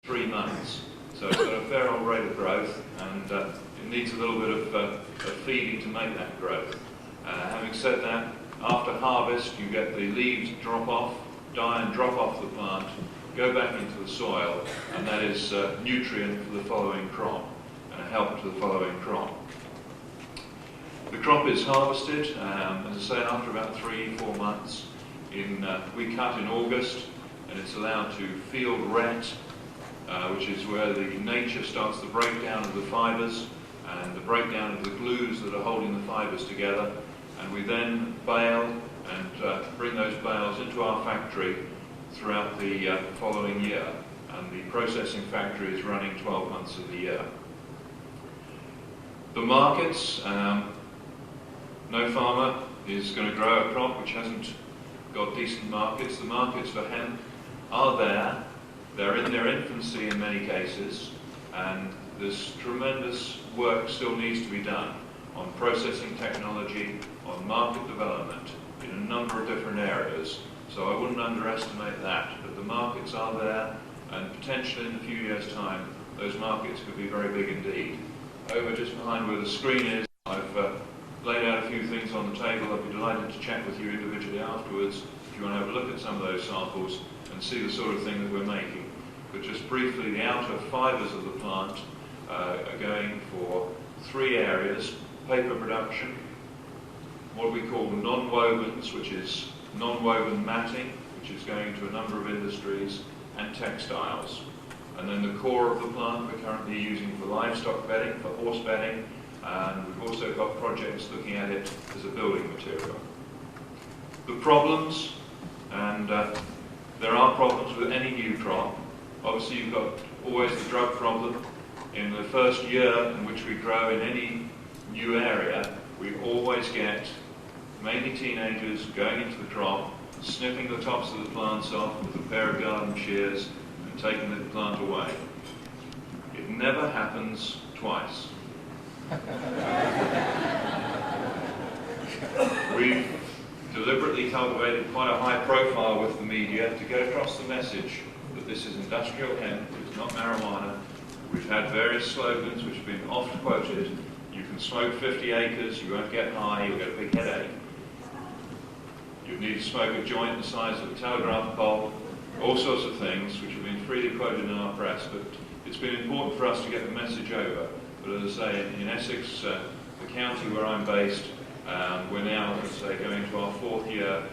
3 months. So it's got a fair old rate of growth, and it needs a little bit of feeding to make that growth. Having said that, after harvest you get the leaves drop off, die and drop off the plant, go back into the soil, and that is nutrient for the following crop and a help to the following crop. The crop is harvested, as I say, after about 3-4 months. We cut in August, and it's allowed to field ret, which is where the nature starts the breakdown of the fibres and the breakdown of the glues that are holding the fibres together. And we then bale and bring those bales into our factory throughout the following year. And the processing factory is running 12 months of the year. The markets, no farmer is going to grow a crop which hasn't got decent markets. The markets for hemp are there. They're in their infancy in many cases, and there's tremendous work still needs to be done on processing technology, on market development in a number of different areas. So I wouldn't underestimate that, but the markets are there, and potentially in a few years' time those markets could be very big indeed. Over just behind where the screen is, I've laid out a few things on the table. I'd be delighted to chat with you individually afterwards if you want to have a look at some of those samples and see the sort of thing that we're making. But just briefly, the outer fibres of the plant are going for 3 areas: paper production, what we call non-wovens, which is non-woven matting, which is going to a number of industries, and textiles. And then the core of the plant we're currently using for livestock bedding, for horse bedding, and we've also got projects looking at it as a building material. The problems, and there are problems with any new crop. Obviously you've got always the drug problem. In the first year in which we grow in any new area, we always get mainly teenagers going into the crop, snipping the tops of the plants off with a pair of garden shears and taking the plant away. It never happens twice. We've deliberately cultivated quite a high profile with the media to get across the message that this is industrial hemp, it's not marijuana. We've had various slogans which have been oft quoted. You can smoke 50 acres, you won't get high, you'll get a big headache. You need to smoke a joint the size of a telegraph pole, all sorts of things which have been freely quoted in our press, but it's been important for us to get the message over. But as I say, in Essex, the county where I'm based, we're now, as I say, going to our 4th year,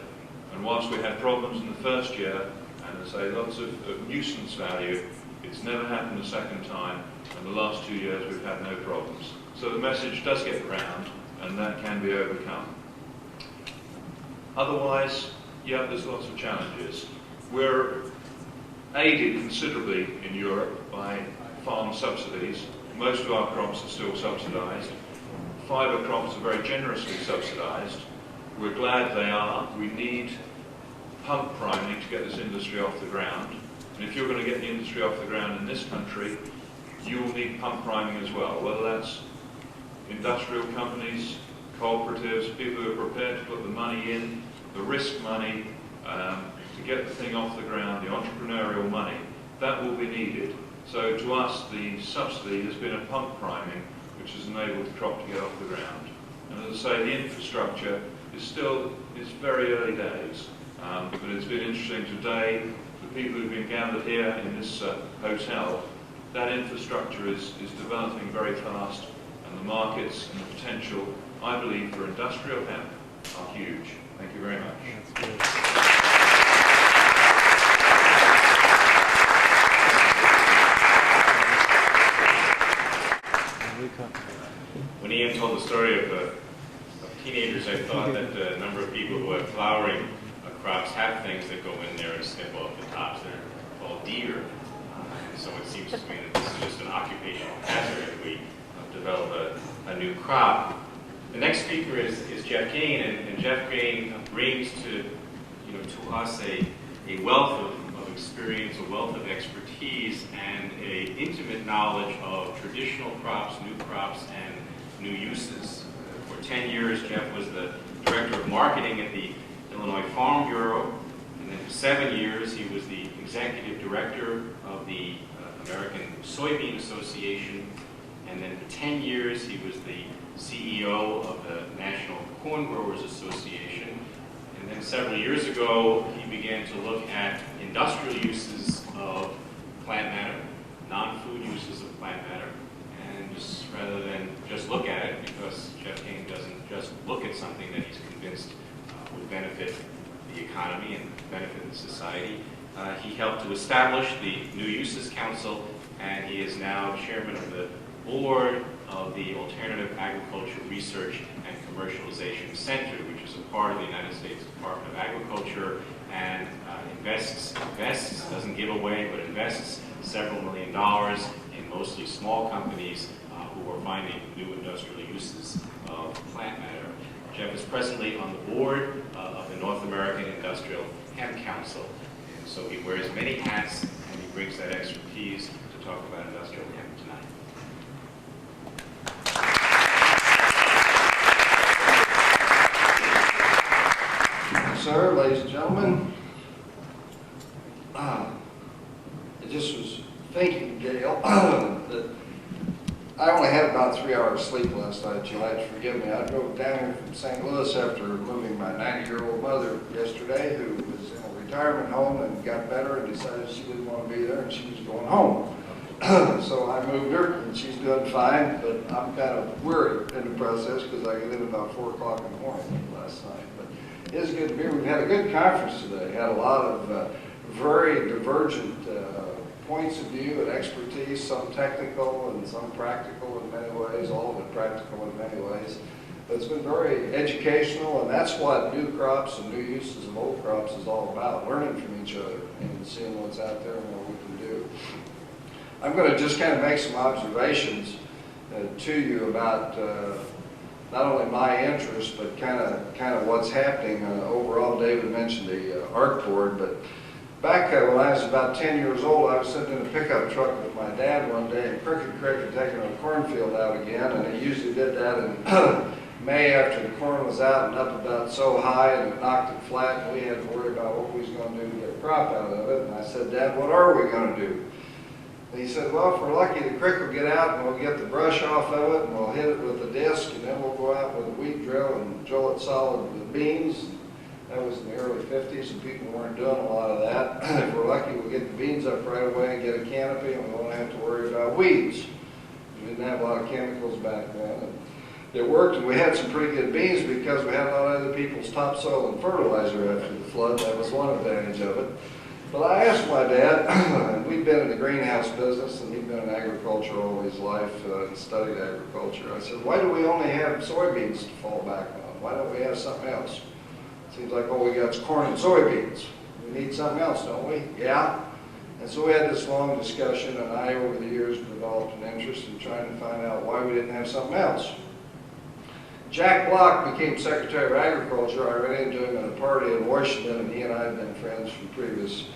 and whilst we had problems in the first year, and as I say, lots of nuisance value, it's never happened a second time, and the last 2 years we've had no problems. So the message does get around, and that can be overcome. Otherwise, yeah, there's lots of challenges. We're aided considerably in Europe by farm subsidies. Most of our crops are still subsidised. Fibre crops are very generously subsidised. We're glad they are. We need pump priming to get this industry off the ground. And if you're going to get the industry off the ground in this country, you will need pump priming as well, whether that's industrial companies, cooperatives, people who are prepared to put the money in, the risk money, to get the thing off the ground, the entrepreneurial money, that will be needed. So to us, the subsidy has been a pump priming, which has enabled the crop to get off the ground. And as I say, the infrastructure is very early days, but it's been interesting today, the people who've been gathered here in this hotel, that infrastructure is developing very fast, and the markets and the potential, I believe, for industrial hemp are huge. Thank you very much. When Ian told the story of teenagers, I thought that a number of people who have flowering crops have things that go in there and snip off the tops. They're called deer. So it seems to me that this is just an occupational hazard if we develop a new crop. The next speaker is Jeff Gain, and Jeff Gain brings to us a wealth of experience, a wealth of expertise, and an intimate knowledge of traditional crops, new crops, and new uses. For 10 years, Jeff was the Director of Marketing at the Illinois Farm Bureau, and then for 7 years he was the Executive Director of the American Soybean Association, and then for 10 years he was the CEO of the National Corn Growers Association. And then several years ago, he began to look at industrial uses of plant matter, non-food uses of plant matter, and just rather than just look at it, because Jeff Kane doesn't just look at something that he's convinced would benefit the economy and benefit the society. He helped to establish the New Uses Council, and he is now chairman of the board of the Alternative Agriculture Research and Commercialization Center, which is a part of the United States Department of Agriculture, and invests, doesn't give away, but invests several $1 million in mostly small companies who are finding new industrial uses of plant matter. Jeff is presently on the board of the North American Industrial Hemp Council. And so he wears many hats, and he brings that expertise to talk about industrial hemp tonight. Sir, ladies and gentlemen, I just was thinking, Gail, that I only had about 3 hours sleep last night. You'll have to forgive me. I drove down here from St. Louis after moving my 90-year-old mother yesterday, who was in a retirement home and got better and decided she didn't want to be there and she was going home. So I moved her, and she's doing fine, but I'm kind of worried in the process because I got in about 4 o'clock in the morning last night. But it is good to be here. We've had a good conference today. Had a lot of very divergent points of view and expertise, some technical and some practical in many ways, all of it practical in many ways. But it's been very educational, and that's what new crops and new uses of old crops is all about, learning from each other and seeing what's out there and what we can do. I'm going to just kind of make some observations to you about not only my interest, but kind of what's happening overall. David mentioned the ARC board, but back when I was about 10 years old, I was sitting in a pickup truck with my dad one day, and Crooked Creek had taken a cornfield out again, and it usually did that in May after the corn was out and up about so high, and it knocked it flat, and we had to worry about what we was going to do to get a crop out of it. And I said, Dad, what are we going to do? And he said, well, if we're lucky, the crick will get out, and we'll get the brush off of it, and we'll hit it with a disc, and then we'll go out with a wheat drill and drill it solid with beans. That was in the early 50s, and people weren't doing a lot of that. If we're lucky, we'll get the beans up right away and get a canopy, and we won't have to worry about weeds. We didn't have a lot of chemicals back then. And it worked, and we had some pretty good beans because we had a lot of other people's topsoil and fertilizer after the flood. That was one advantage of it. But I asked my dad, and we'd been in the greenhouse business, and he'd been in agriculture all his life and studied agriculture. I said, why do we only have soybeans to fall back on? Why don't we have something else? Seems like all we got is corn and soybeans. We need something else, don't we? Yeah. And so we had this long discussion, and I, over the years, developed an interest in trying to find out why we didn't have something else. Jack Block became Secretary of Agriculture. I ran into him at a party in Washington, and he and I had been friends from previous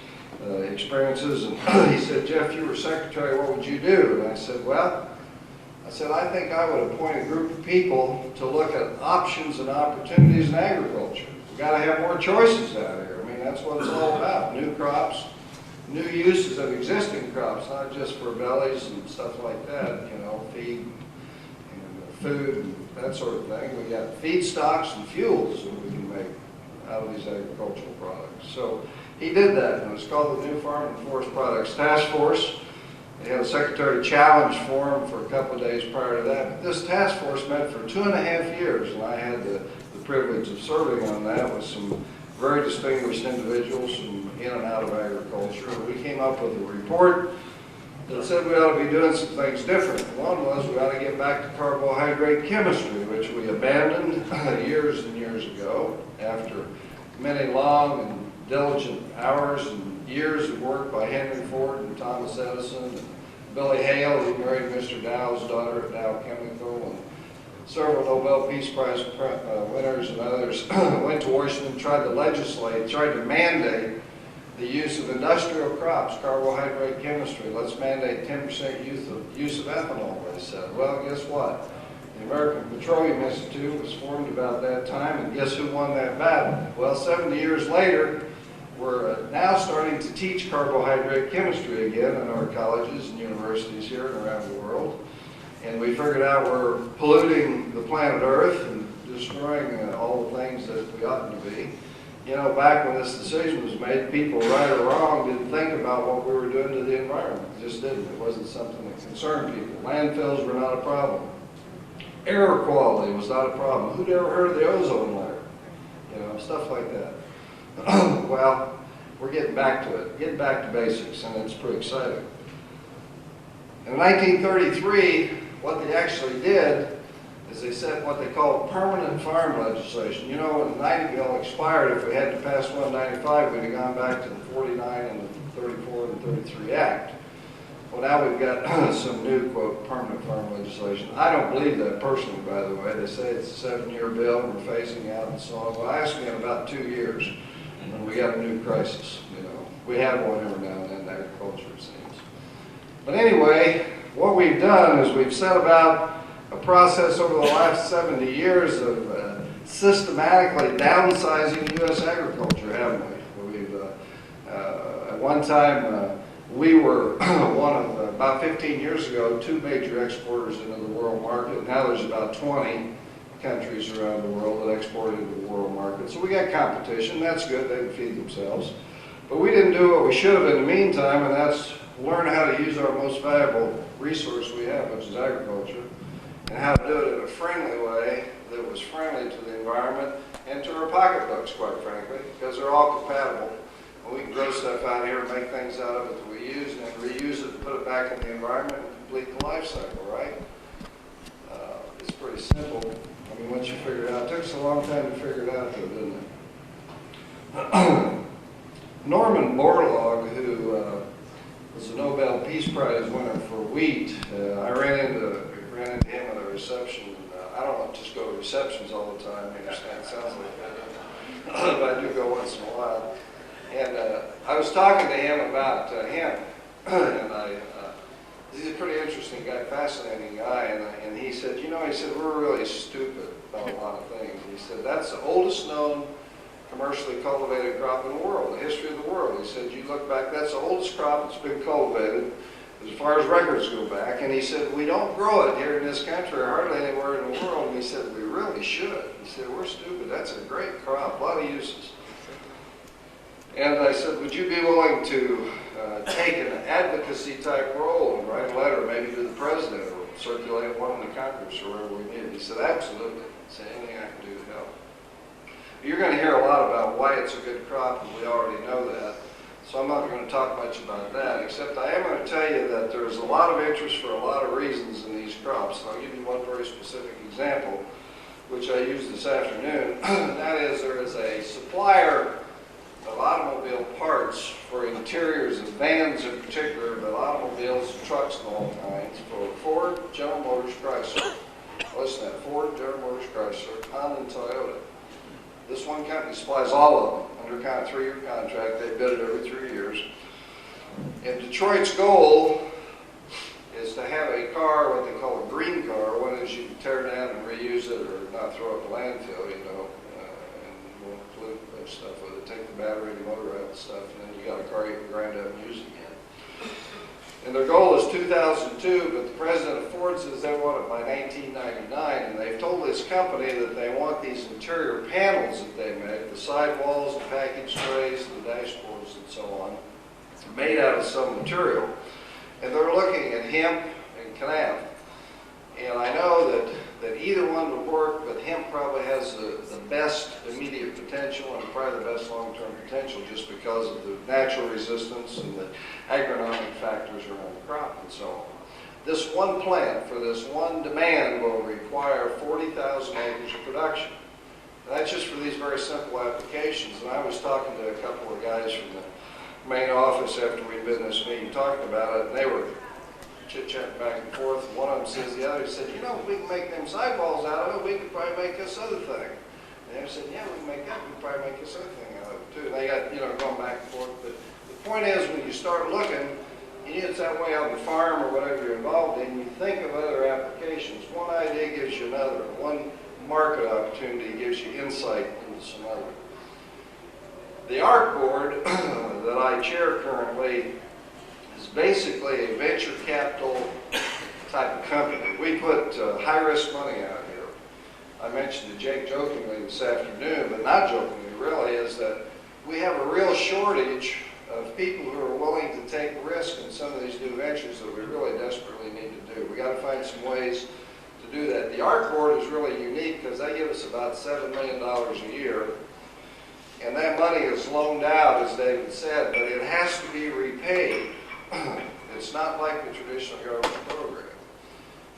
experiences. And he said, Jeff, you were secretary, what would you do? And I said, well, I think I would appoint a group of people to look at options and opportunities in agriculture. We've got to have more choices out here. I mean, that's what it's all about. New crops, new uses of existing crops, not just for bellies and stuff like that, you know, feed and food and that sort of thing. We got feedstocks and fuels that we can make out of these agricultural products. So he did that, and it was called the New Farm and Forest Products Task Force. They had a secretary challenge for him for a couple of days prior to that. But this task force met for 2.5 years, and I had the privilege of serving on that with some very distinguished individuals from in and out of agriculture. And we came up with a report that said we ought to be doing some things different. One was we ought to get back to carbohydrate chemistry, which we abandoned years and years ago after many long and diligent hours and years of work by Henry Ford and Thomas Edison and Billy Hale, who married Mr. Dow's daughter at Dow Chemical, and several Nobel Peace Prize winners and others went to Washington, tried to legislate, tried to mandate the use of industrial crops, carbohydrate chemistry. Let's mandate 10% use of ethanol, they said. Well, guess what? The American Petroleum Institute was formed about that time, and guess who won that battle? Well, 70 years later, we're now starting to teach carbohydrate chemistry again in our colleges and universities here and around the world. And we figured out we're polluting the planet Earth and destroying all the things that we oughtn't to be. You know, back when this decision was made, people, right or wrong, didn't think about what we were doing to the environment. It just didn't. It wasn't something that concerned people. Landfills were not a problem. Air quality was not a problem. Who'd ever heard of the ozone layer? You know, stuff like that. Well, we're getting back to it, getting back to basics, and it's pretty exciting. In 1933, what they actually did is they set what they call permanent farm legislation. You know, when the 90 bill expired, if we had to pass 195, we'd have gone back to the 49 and the 34 and the 33 Act. Well, now we've got some new, quote, permanent farm legislation. I don't believe that personally, by the way. They say it's a 7-year bill and we're phasing out and so on. Well, actually in about 2 years, when we got a new crisis, you know. We have one every now and then in agriculture, it seems. But anyway, what we've done is we've set about a process over the last 70 years of systematically downsizing U.S. agriculture, haven't we? We've, at one time, we were one of, about 15 years ago, 2 major exporters into the world market. Now there's about 20 countries around the world that export into the world market. So we got competition. That's good. They can feed themselves. But we didn't do what we should have in the meantime, and that's learn how to use our most valuable resource we have, which is agriculture, and how to do it in a friendly way that was friendly to the environment and to our pocketbooks, quite frankly, because they're all compatible. And we can grow stuff out here and make things out of it that we use, and then reuse it and put it back in the environment and complete the life cycle, right? It's pretty simple. I mean, once you figure it out, it took us a long time to figure it out, though, didn't it? Norman Borlaug, who was a Nobel Peace Prize winner for wheat, I ran into him at a reception. I don't just go to receptions all the time. I understand it sounds like that, but I do go once in a while. And I was talking to him about hemp, and he's a pretty interesting guy, fascinating guy, and he said, you know, he said, we're really stupid about a lot of things. He said, that's the oldest known commercially cultivated crop in the world, the history of the world. He said, you look back, that's the oldest crop that's been cultivated as far as records go back. And he said, we don't grow it here in this country or hardly anywhere in the world. And he said, we really should. He said, we're stupid. That's a great crop, a lot of uses. And I said, would you be willing to take an advocacy type role and write a letter maybe to the president or circulate one in the Congress or wherever we need it? He said, absolutely. He said, anything I can do to help. You're going to hear a lot about why it's a good crop, and we already know that. So I'm not going to talk much about that, except I am going to tell you that there's a lot of interest for a lot of reasons in these crops. And I'll give you one very specific example, which I used this afternoon. And that is, there is a supplier of automobile parts for interiors and vans in particular, but automobiles and trucks and all kinds, for Ford, General Motors, Chrysler. Listen to that, Ford, General Motors, Chrysler, Honda, and Toyota. This one company supplies all of them under kind of 3-year contract. They bid it every 3 years. And Detroit's goal is to have a car, what they call a green car. One is you can tear down and reuse it or not throw it in the landfill, you know, and won't pollute and stuff with it. Take the battery and the motor out and stuff, and then you got a car you can grind up and use again. And their goal is 2002, but the president of Ford says they want it by 1999, and they've told this company that they want these interior panels that they make, the sidewalls, the package trays, the dashboards, and so on, made out of some material. And they're looking at hemp and canaf. And I know that either one would work, but hemp probably has the best immediate potential and probably the best long-term potential just because of the natural resistance and the agronomic factors around the crop and so on. This one plant for this one demand will require 40,000 acres of production. And that's just for these very simple applications. And I was talking to a couple of guys from the main office after we'd been in this meeting talking about it, and they were chit-chatting back and forth, and one of them says the other, he said, you know, if we can make them sidewalls out of it, we could probably make this other thing. And they said, yeah, we can make that, we could probably make this other thing out of it too. And they got, you know, going back and forth. But the point is, when you start looking, it's that way on the farm or whatever you're involved in, you think of other applications. One idea gives you another. One market opportunity gives you insight into some other. The ARC board that I chair currently is basically a venture capital type of company. We put high-risk money out here. I mentioned to Jake jokingly this afternoon, but not jokingly really, is that we have a real shortage of people who are willing to take risk in some of these new ventures that we really desperately need to do. We got to find some ways to do that. The ARC board is really unique because they give us about $7 million a year. And that money is loaned out, as David said, but it has to be repaid. It's not like the traditional government program.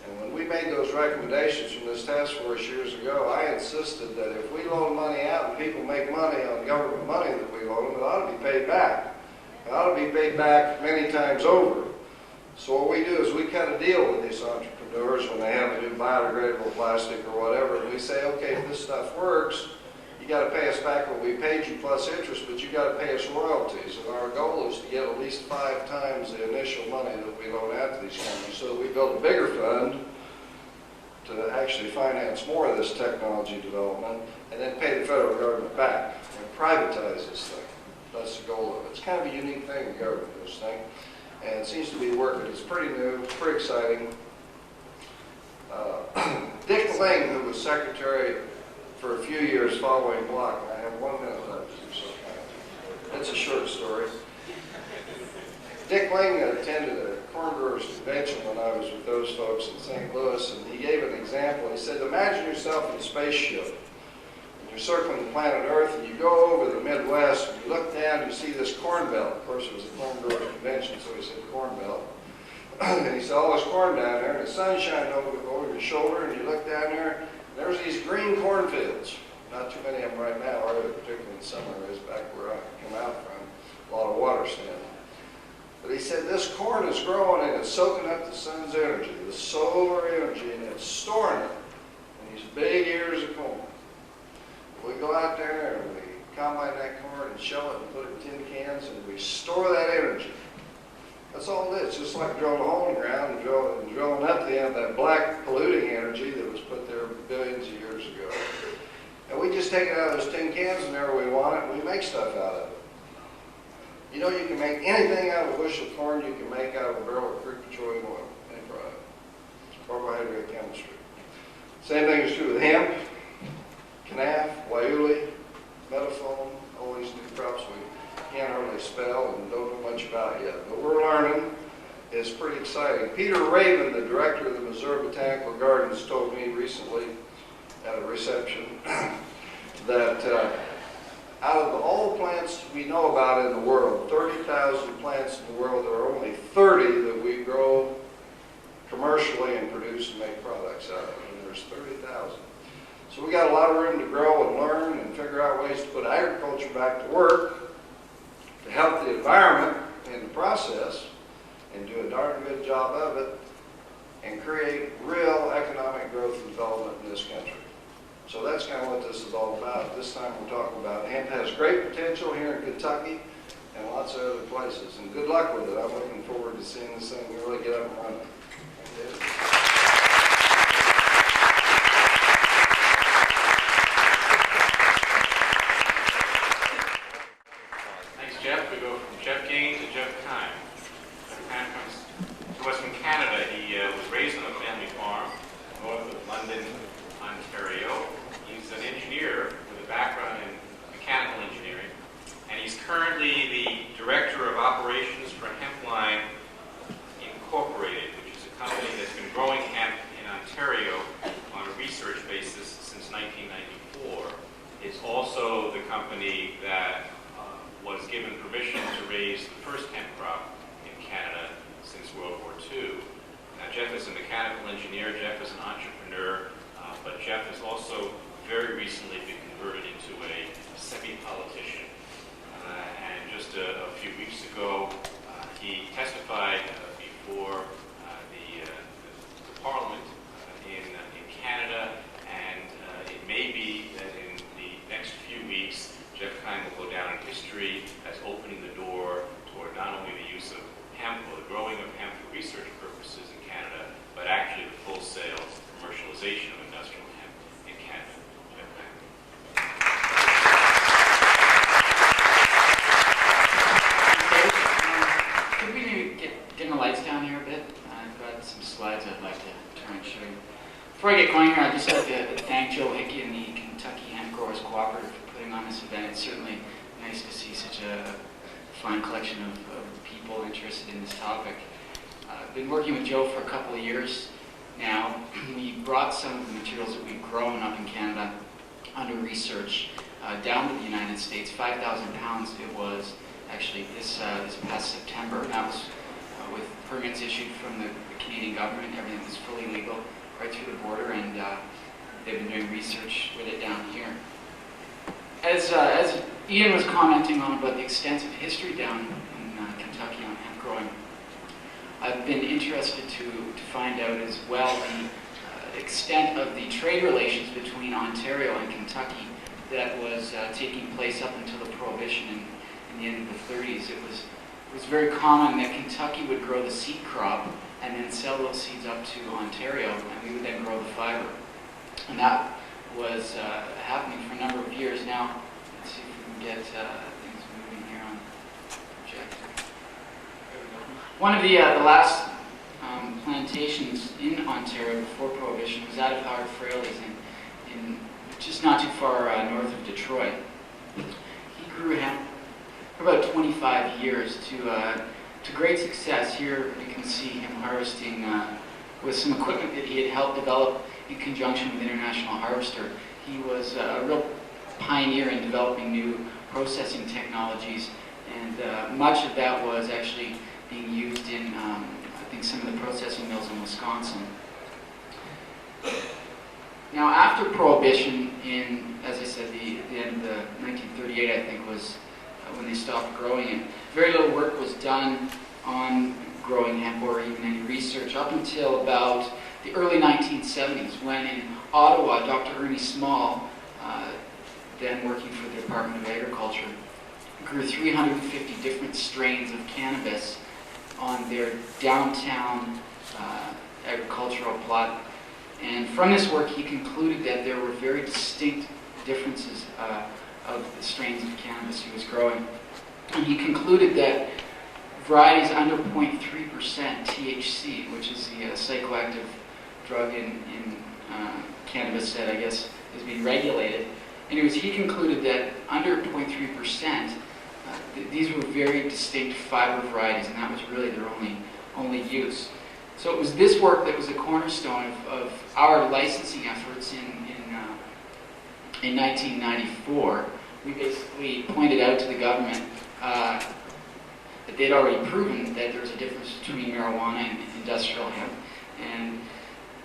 And when we made those recommendations from this task force years ago, I insisted that if we loan money out and people make money on government money that we loan them, it ought to be paid back. It ought to be paid back many times over. So what we do is we cut a deal with these entrepreneurs when they have to do biodegradable plastic or whatever, and we say, okay, if this stuff works, you got to pay us back what we paid you plus interest, but you got to pay us royalties. And our goal is to get at least 5 times the initial money that we loan out to these companies. So we built a bigger fund to actually finance more of this technology development and then pay the federal government back and privatize this thing. That's the goal of it. It's kind of a unique thing in government, this thing. And it seems to be working. It's pretty new. It's pretty exciting. Dick Lang, who was secretary for a few years following Block. I have 1 minute left, if you're so kind. It's a short story. Dick Lang attended a corn growers convention when I was with those folks in St. Louis, and he gave an example. He said, imagine yourself in a spaceship, and you're circling the planet Earth, and you go over the Midwest, and you look down, and you see this corn belt. Of course, it was a corn growers convention, so he said corn belt. And he said, all this corn down there, and the sun shining over your shoulder, and you look down there, there's these green cornfields. Not too many of them right now, are there? Particularly in summer, is back where I come out from. A lot of water standing. But he said this corn is growing and it's soaking up the sun's energy, the solar energy, and it's storing it in these big ears of corn. We go out there and we combine that corn and shell it and put it in tin cans and we store that energy. That's all it is, just like drilling a hole in the ground and drilling up the end of that black polluting energy that was put there billions of years ago. And we just take it out of those tin cans whenever we want it and we make stuff out of it. You know, you can make anything out of a bushel of corn you can make out of a barrel of crude petroleum oil, any product. It's carbohydrate chemistry. Same thing is true with hemp, canaf, waiuli, metaphone, all these new crops we can't hardly spell and don't know much about yet. But we're learning. It's pretty exciting. Peter Raven, the director of the Missouri Botanical Gardens, told me recently at a reception that out of all the plants we know about in the world, 30,000 plants in the world, there are only 30 that we grow commercially and produce and make products out of. And there's 30,000. So we got a lot of room to grow and learn and figure out ways to put agriculture back to work, to help the environment in the process, and do a darn good job of it, and create real economic growth and development in this country. So that's kind of what this is all about. This time we're talking about hemp has great potential here in Kentucky and lots of other places. And good luck with it. I'm looking forward to seeing this thing really get up and running. Thanks, Jeff. We go from Jeff Gaines to Jeff Kime. Jeff Kime comes to us from Canada. He was raised on a family farm north of London, Ontario. He's an engineer with a background in mechanical engineering, and he's currently the Director of Operations for Hempline Incorporated, which is a company that's been growing hemp in Ontario on a research basis since 1994. It's also the company that was given permission to raise the first hemp crop in Canada since World War II. Now, Jeff is a mechanical engineer, Jeff is an entrepreneur, but Jeff has also very recently been converted into a semi-politician. And just a few weeks ago, he testified before the Parliament in Canada, and it may be that in the next few weeks, Jeff Kime will go down in history as opening the door toward not only the use of hemp or the growing of hemp for research purposes in Canada, but actually the full sales commercialization of industrial hemp in Canada. Jeff Kime. some slides I'd like to try and show you. Before I get going here, I'd just like to thank Joe Hickey and the Kentucky Hemp Growers Cooperative for putting on this event. It's certainly nice to see such a fine collection of people interested in this topic. I've been working with Joe for a couple of years now. We brought some of the materials that we've grown up in Canada under research down to the United States. 5,000 pounds it was actually this past September. And that was with permits issued from the Canadian government. Everything was fully legal right through the border, and they've been doing research with it down here. As Ian was commenting on about the extensive history down in Kentucky on hemp growing, I've been interested to find out as well the extent of the trade relations between Ontario and Kentucky that was taking place up until the Prohibition in the end of the 30s. It was very common that Kentucky would grow the seed crop and then sell those seeds up to Ontario, and we would then grow the fiber. And that was happening for a number of years now. Let's see if we can get things moving here on the projector. There we go. One of the last plantations in Ontario before Prohibition was that of Howard Fraley's in just not too far north of Detroit. He grew hemp for about 25 years to great success. Here you can see him harvesting with some equipment that he had helped develop in conjunction with International Harvester. He was a real pioneer in developing new processing technologies, and much of that was actually being used in, I think, some of the processing mills in Wisconsin. Now, after Prohibition, in, as I said, the end of the 1938, I think, was when they stopped growing it. Very little work was done on growing hemp or even any research up until about the early 1970s, when in Ottawa, Dr. Ernie Small, then working for the Department of Agriculture, grew 350 different strains of cannabis on their downtown agricultural plot. And from this work, he concluded that there were very distinct differences of the strains of cannabis he was growing. And he concluded that varieties under 0.3% THC, which is the psychoactive drug in cannabis that I guess is being regulated, and he concluded that under 0.3%, these were very distinct fiber varieties, and that was really their only use. So it was this work that was a cornerstone of our licensing efforts in 1994. We basically pointed out to the government that they'd already proven that there was a difference between marijuana and industrial hemp. And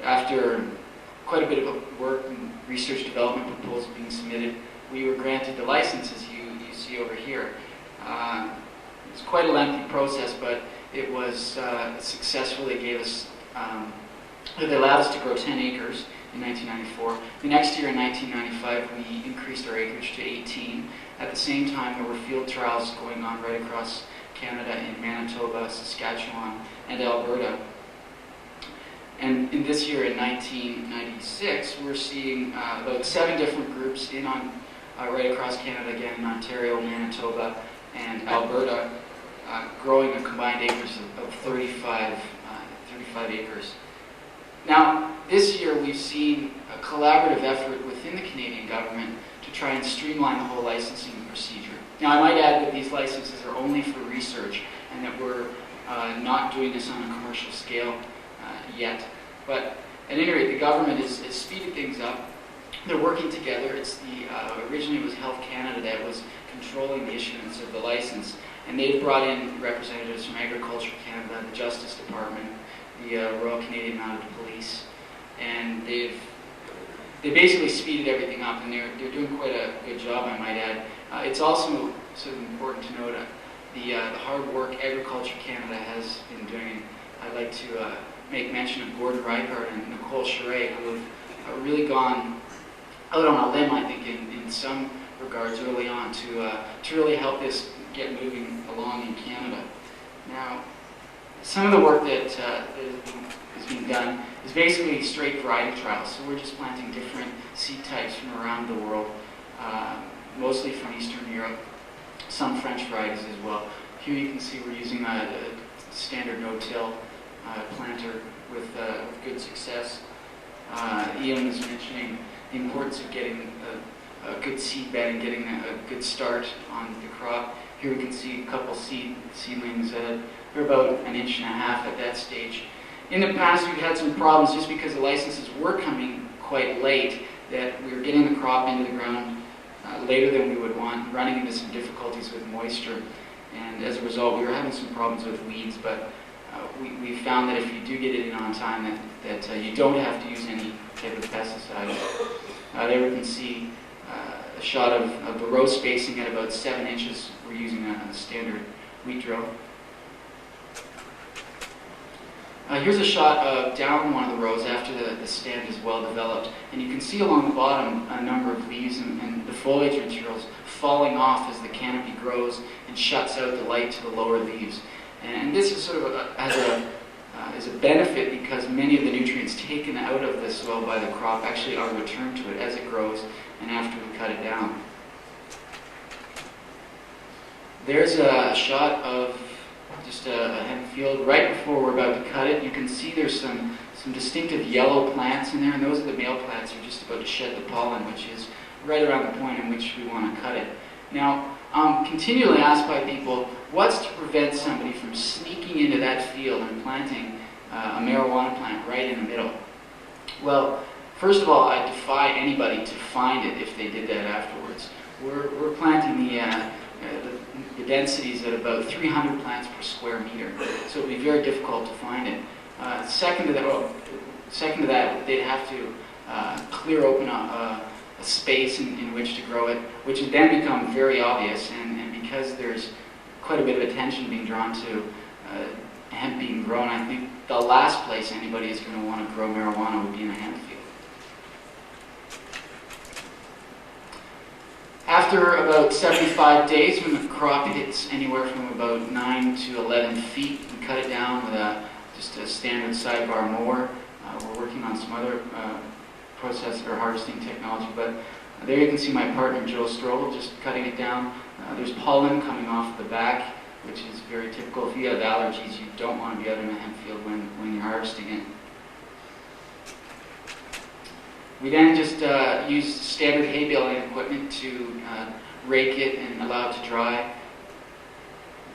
after quite a bit of work and research development proposals being submitted, we were granted the licenses you see over here. It was quite a lengthy process, but it was successful. They gave us, they allowed us to grow 10 acres in 1994. The next year, in 1995, we increased our acreage to 18. At the same time, there were field trials going on right across Canada in Manitoba, Saskatchewan, and Alberta. And in this year, in 1996, we're seeing about 7 different groups right across Canada, again in Ontario, Manitoba, and Alberta, growing a combined acres of 35 acres. Now, this year we've seen a collaborative effort within the Canadian government to try and streamline the whole licensing procedure. Now, I might add that these licenses are only for research, and that we're not doing this on a commercial scale yet. But at any rate, the government has speeded things up. They're working together. It's originally it was Health Canada that was controlling the issuance of the license, and they've brought in representatives from Agriculture Canada, the Justice Department, the Royal Canadian Mounted Police, and they basically speeded everything up, and they're doing quite a good job, I might add. It's also sort of important to note the hard work Agriculture Canada has been doing. I'd like to make mention of Gordon Reichard and Nicole Charest, who have really gone out on a limb, I think, in some regards early on to really help this get moving along in Canada. Now, some of the work that is being done is basically straight variety trials. So we're just planting different seed types from around the world, mostly from Eastern Europe, some French varieties as well. Here you can see we're using a standard no-till planter with good success. Ian was mentioning the importance of getting a good seed bed and getting a good start on the crop. Here we can see a couple seedlings that are about 1.5 inches at that stage. In the past, we've had some problems just because the licenses were coming quite late, that we were getting the crop into the ground later than we would want, running into some difficulties with moisture. And as a result, we were having some problems with weeds, but we found that if you do get it in on time, that you don't have to use any type of pesticide. There we can see a shot of the row spacing at about 7 inches. We're using a standard wheat drill. Here's a shot of down one of the rows after the stand is well developed, and you can see along the bottom a number of leaves and the foliage materials falling off as the canopy grows and shuts out the light to the lower leaves. And this is sort of is a benefit because many of the nutrients taken out of the soil by the crop actually are returned to it as it grows and after we cut it down. There's a shot of just a hemp field right before we're about to cut it. You can see there's some distinctive yellow plants in there, and those are the male plants that are just about to shed the pollen, which is right around the point in which we want to cut it. Now, I'm continually asked by people, what's to prevent somebody from sneaking into that field and planting a marijuana plant right in the middle? Well, first of all, I defy anybody to find it if they did that afterwards. We're planting the densities at about 300 plants per square meter, so it would be very difficult to find it. Second to that, they'd have to clear open a space in which to grow it, which would then become very obvious, and because there's quite a bit of attention being drawn to hemp being grown, I think the last place anybody is going to want to grow marijuana would be in a hemp field. After about 75 days, when the crop hits anywhere from about 9 to 11 feet, we cut it down with just a standard sidebar mower. We're working on some other process or harvesting technology, but there you can see my partner Joe Stroll just cutting it down. There's pollen coming off the back, which is very typical. If you have allergies, you don't want to be out in a hemp field when you're harvesting it. We then just use standard hay baling equipment to rake it and allow it to dry.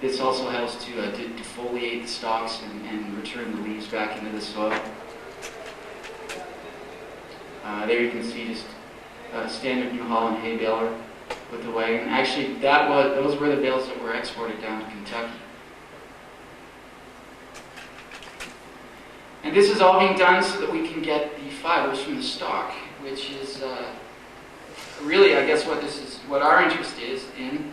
This also helps to defoliate the stalks and return the leaves back into the soil. There you can see just a standard New Holland hay baler with the wagon. Actually, those were the bales that were exported down to Kentucky. And this is all being done so that we can get the fibers from the stalk, which is really, I guess, what our interest is in.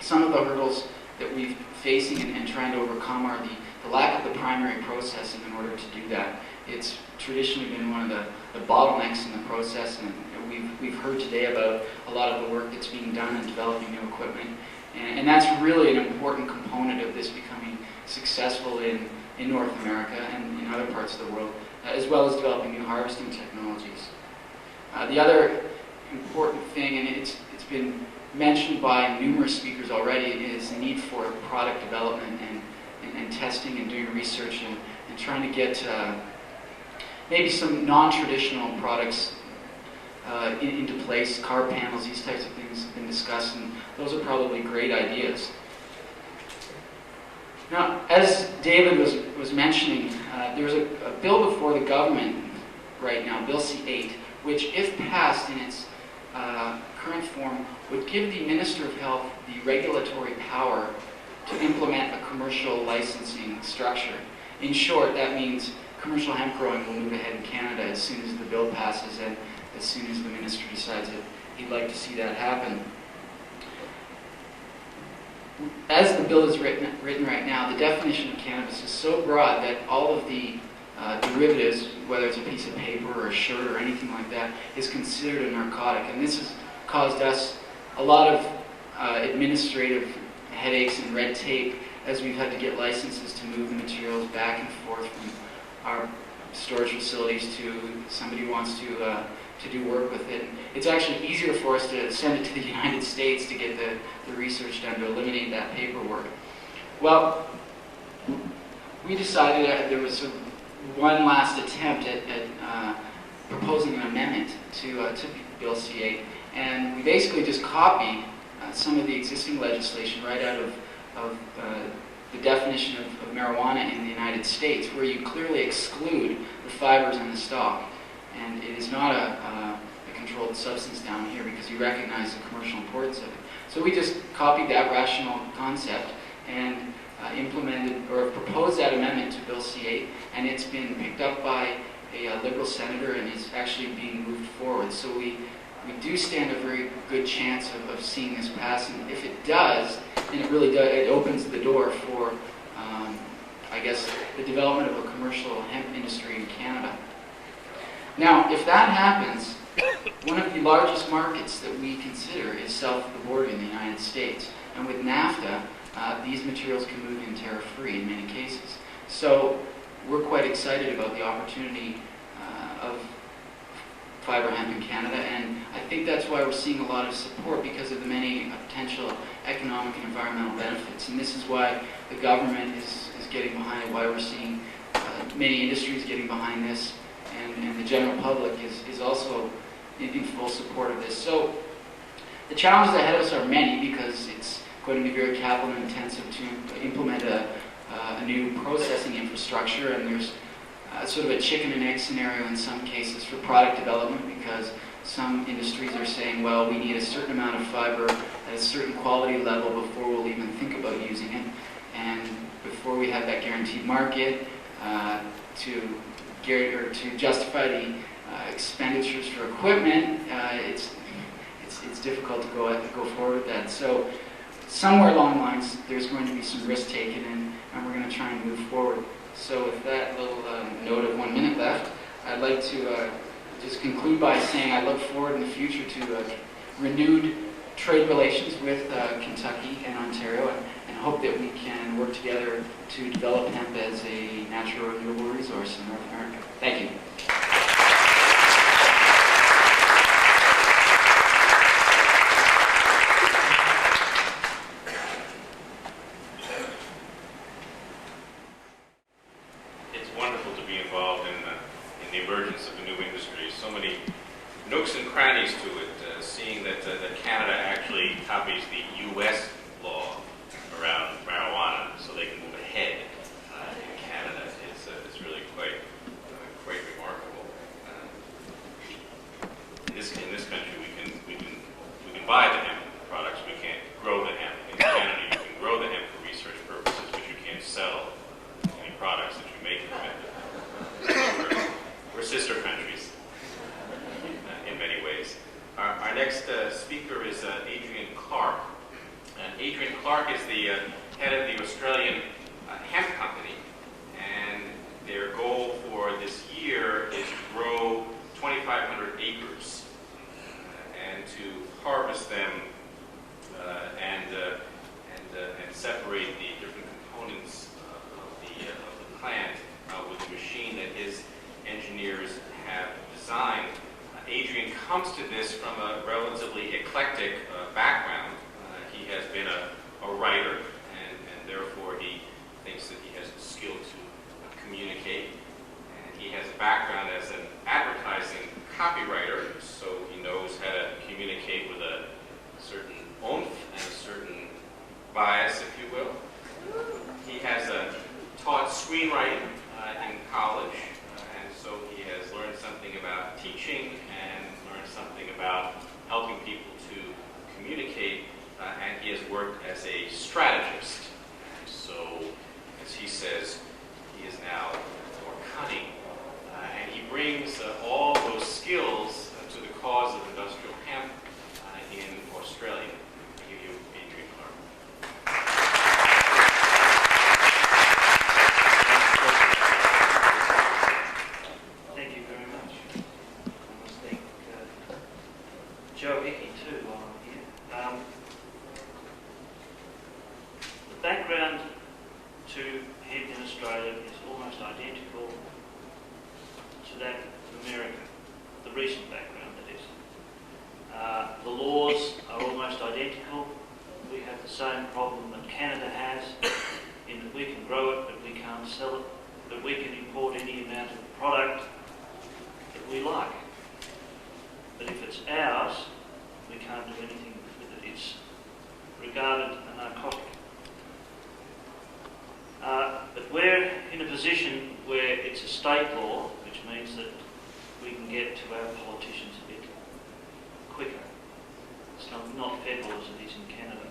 Some of the hurdles that we're facing and trying to overcome are the lack of the primary processing in order to do that. It's traditionally been one of the bottlenecks in the process, and we've heard today about a lot of the work that's being done in developing new equipment. And that's really an important component of this becoming successful in North America and in other parts of the world, as well as developing new harvesting technologies. The other important thing, and it's been mentioned by numerous speakers already, is the need for product development and testing and doing research and trying to get maybe some non-traditional products into place. Car panels, these types of things have been discussed, and those are probably great ideas. Now, as David was mentioning, there's a bill before the government right now, Bill C-8, which, if passed in its current form, would give the Minister of Health the regulatory power to implement a commercial licensing structure. In short, that means commercial hemp growing will move ahead in Canada as soon as the bill passes and as soon as the Minister decides that he'd like to see that happen. As the bill is written right now, the definition of cannabis is so broad that all of the derivatives, whether it's a piece of paper or a shirt or anything like that, is considered a narcotic. And this has caused us a lot of administrative headaches and red tape as we've had to get licenses to move the materials back and forth from our storage facilities to somebody who wants to do work with it. It's actually easier for us to send it to the United States to get the research done to eliminate that paperwork. Well, we decided that there was one last attempt at proposing an amendment to Bill C-8, and we basically just copied some of the existing legislation right out of the definition of marijuana in the United States, where you clearly exclude the fibers in the stalk. And it is not a controlled substance down here because you recognize the commercial importance of it. So we just copied that rational concept and implemented or proposed that amendment to Bill C-8, and it's been picked up by a Liberal senator and is actually being moved forward. So we do stand a very good chance of seeing this pass, and if it does, then it really does, it opens the door for, I guess, the development of a commercial hemp industry in Canada. Now, if that happens, one of the largest markets that we consider is south of the border in the United States. And with NAFTA, these materials can move in tariff-free in many cases. So we're quite excited about the opportunity of fiber hemp in Canada, and I think that's why we're seeing a lot of support, because of the many potential economic and environmental benefits. And this is why the government is getting behind it, why we're seeing many industries getting behind this, and the general public is also in full support of this. So the challenges ahead of us are many, because it's going to be very capital intensive to implement a new processing infrastructure, and there's sort of a chicken and egg scenario in some cases for product development, because some industries are saying, well, we need a certain amount of fiber at a certain quality level before we'll even think about using it, and before we have that guaranteed market to justify the expenditures for equipment, it's difficult to go forward with that. So somewhere along the lines, there's going to be some risk taken, and we're going to try and move forward. So with that little note of 1 minute left, I'd like to just conclude by saying I look forward in the future to renewed trade relations with Kentucky and Ontario, and hope that we can work together to develop hemp as a natural renewable resource in North America. Thank you. It's wonderful to be involved in the emergence of a new industry. So many nooks and crannies to it, seeing that Canada actually copies the U.S. law around marijuana so they can move ahead in Canada. It's really quite remarkable. In this country, we can buy the hemp products. We can't grow the hemp. In Canada, you can grow the hemp for research purposes, but you can't sell any products that you make from it. We're sister countries in many ways. Our next speaker is Adrian Clarke. Adrian Clarke is the head of the Australian hemp company, and their goal for this year is to grow 2,500 acres and to harvest them and separate the different components of the plant with a machine that his engineers have designed. Adrian comes to this from a relatively eclectic background. He has been a writer, and therefore he thinks that he has the skill to communicate. And he has a background as an advertising copywriter, so he knows how to communicate with a certain oomph and a certain bias, if you will. He has taught screenwriting in college, and so he has learned something about teaching and learned something about helping people to communicate, and he has worked as a strategist. So, as he says, he is now more cunning, and he brings all those skills to the cause of industrial hemp in Australia. I give you Adrian Clarke. Thank you very much. I must thank Joe Hickey too while I'm here. The background to hemp in Australia is almost identical to that of America, the recent background that is. The laws are almost identical. We have the same problem that Canada has, in that we can grow it but we can't sell it, but we can import any amount it's a state law, which means that we can get to our politicians a bit quicker. It's not federal as it is in Canada.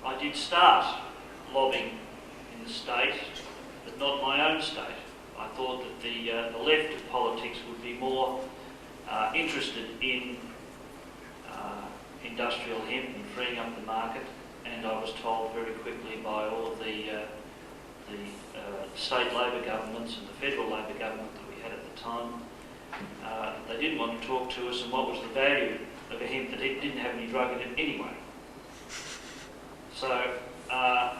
I did start lobbying in the state, but not my own state. I thought that the left of politics would be more interested in industrial hemp and freeing up the market, and I was told very quickly by all of the state Labor governments and the federal Labor government that we had at the time, they didn't want to talk to us and what was the value of a hemp that it didn't have any drug in it anyway. So I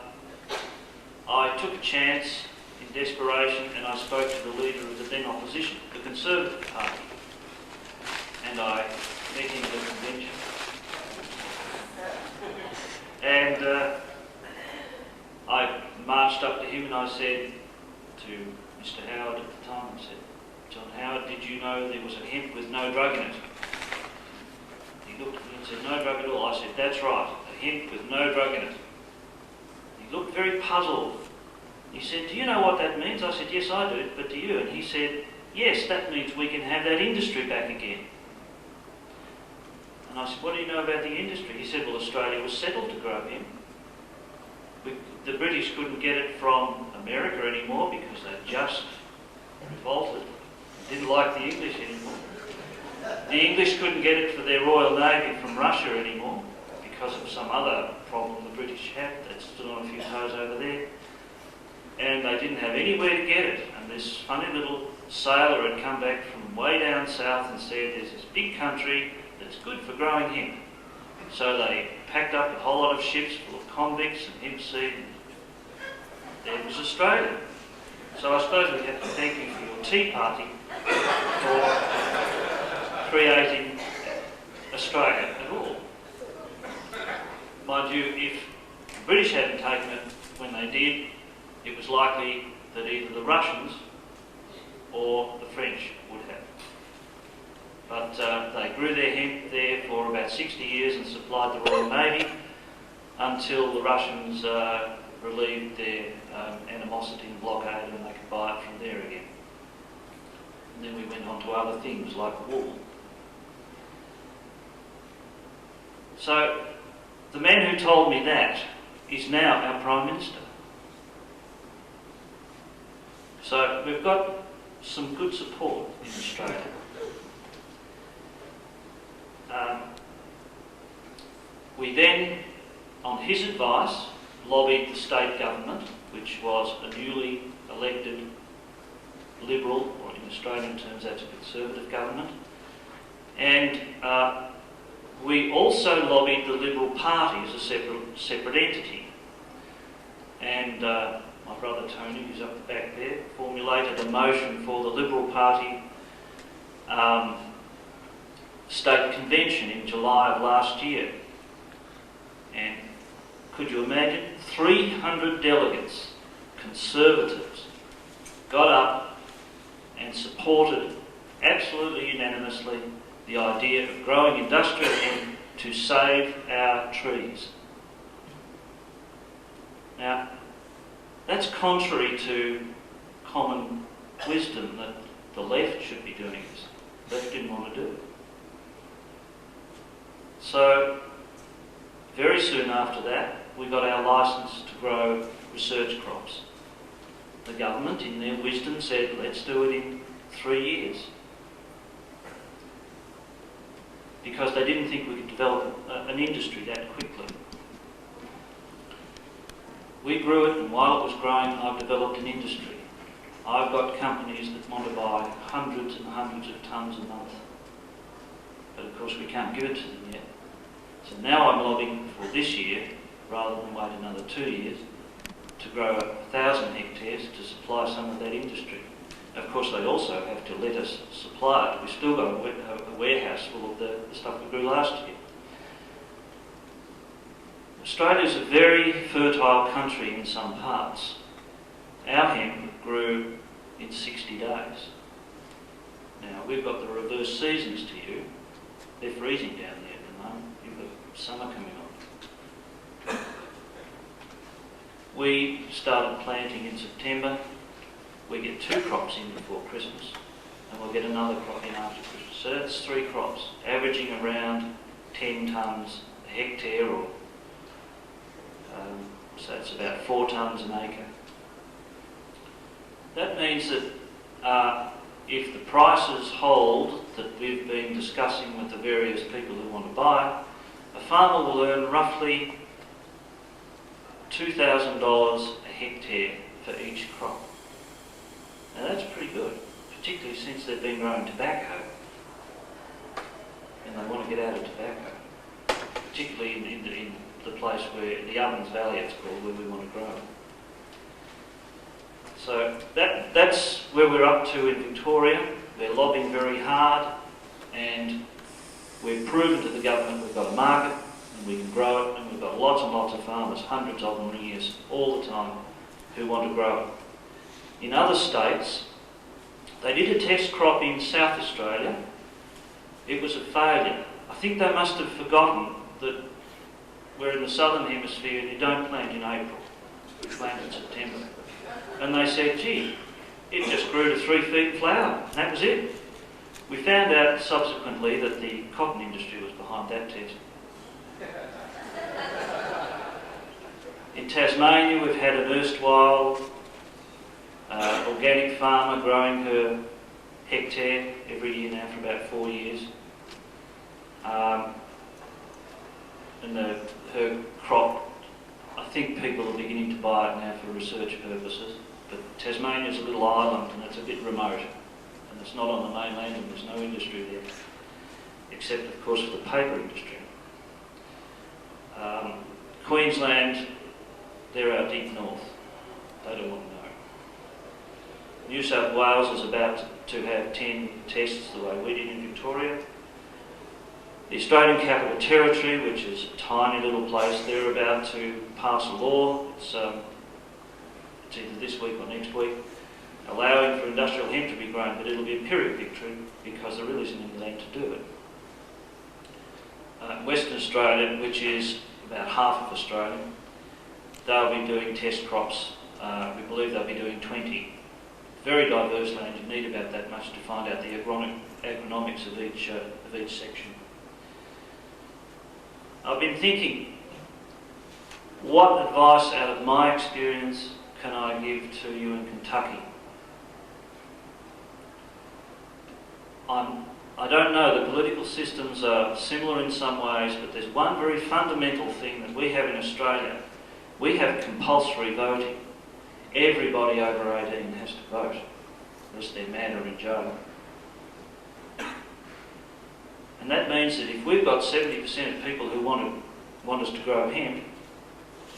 took a chance in desperation and I spoke to the leader of the then opposition, the Conservative Party, and I met him at a convention. And I marched up to him and I said to Mr. Howard at the time, I said, "John Howard, did you know there was a hemp with no drug in it?" He looked at me and said, "No drug at all." I said, "That's right, a hemp with no drug in it." He looked very puzzled. He said, "Do you know what that means?" I said, "Yes, I do, but do you?" And he said, "Yes, that means we can have that industry back again." And I said, "What do you know about the industry?" He said, "Well, Australia was settled to grow hemp. The British couldn't get it from America anymore because they just revolted. Didn't like the English anymore. The English couldn't get it for their Royal Navy from Russia anymore because of some other problem the British had that stood on a few toes over there. And they didn't have anywhere to get it. And this funny little sailor had come back from way down south and said, there's this big country that's good for growing hemp. So they packed up a whole lot of ships full of convicts and hemp seed, and there was Australia. So I suppose we have to thank you for your Tea Party for creating Australia at all. Mind you, if the British hadn't taken it when they did, it was likely that either the Russians or the French would have. But they grew their hemp there for about 60 years and supplied the Royal Navy until the Russians relieved their animosity and blockade and they could buy it from there again. And then we went on to other things like wool. So the man who told me that is now our Prime Minister. So we've got some good support in Australia. We then, on his advice, lobbied the state government, which was a newly elected Liberal, or in Australian terms that's a Conservative government, and we also lobbied the Liberal Party as a separate entity. And my brother Tony, who's up the back there, formulated a motion for the Liberal Party state convention in July of last year. And could you imagine? 300 delegates, Conservatives, got up and supported absolutely unanimously the idea of growing industrial hemp to save our trees. Now, that's contrary to common wisdom that the left should be doing this. The left didn't want to do it. So, very soon after that, we got our licence to grow research crops. The government, in their wisdom, said, let's do it in 3 years. Because they didn't think we could develop an industry that quickly. We grew it, and while it was growing, I've developed an industry. I've got companies that want to buy hundreds and hundreds of tonnes a month. But of course we can't give it to them yet. So now I'm lobbying for this year, rather than wait another 2 years, to grow 1,000 hectares to supply some of that industry. Of course they also have to let us supply it. We've still got a warehouse full of the stuff we grew last year. Australia is a very fertile country in some parts. Our hemp grew in 60 days. Now, we've got the reverse seasons to you. They're freezing down there at the moment. You've got summer coming on. We started planting in September. We get 2 crops in before Christmas, and we'll get another crop in after Christmas. So that's 3 crops, averaging around 10 tonnes a hectare, or so it's about 4 tonnes an acre. That means that if the prices hold that we've been discussing with the various people who want to buy, a farmer will earn roughly $2,000 a hectare for each crop. Now that's pretty good, particularly since they've been growing tobacco and they want to get out of tobacco, particularly in the place where the Ovens Valley, it's called, where we want to grow. So that's where we're up to in Victoria. We're lobbying very hard, and we've proven to the government we've got a market and we can grow it, and we've got lots and lots of farmers, hundreds of them ringing us all the time, who want to grow it. In other states, they did a test crop in South Australia. It was a failure. I think they must have forgotten that we're in the southern hemisphere and you don't plant in April, we plant in September. And they said, gee, it just grew to 3 feet in flower, and that was it. We found out subsequently that the cotton industry was behind that test. In Tasmania, we've had an erstwhile organic farmer growing her hectare every year now for about 4 years. And her crop, I think people are beginning to buy it now for research purposes, but Tasmania's a little island and it's a bit remote, and it's not on the mainland and there's no industry there, except of course for the paper industry. Queensland, they're our deep north. They don't want to know. New South Wales is about to have 10 tests the way we did in Victoria. The Australian Capital Territory, which is a tiny little place, they're about to pass a law. It's either this week or next week, allowing for industrial hemp to be grown, but it'll be a Pyrrhic victory because there really isn't any land to do it. Western Australia, which is about half of Australia, they'll be doing test crops. We believe they'll be doing 20. Very diverse land. You need about that much to find out the agronomics of each section. I've been thinking, what advice out of my experience can I give to you in Kentucky? I don't know, the political systems are similar in some ways, but there's one very fundamental thing that we have in Australia. We have compulsory voting. Everybody over 18 has to vote, unless they're mad or in jail. And that means that if we've got 70% of people who want us to grow hemp,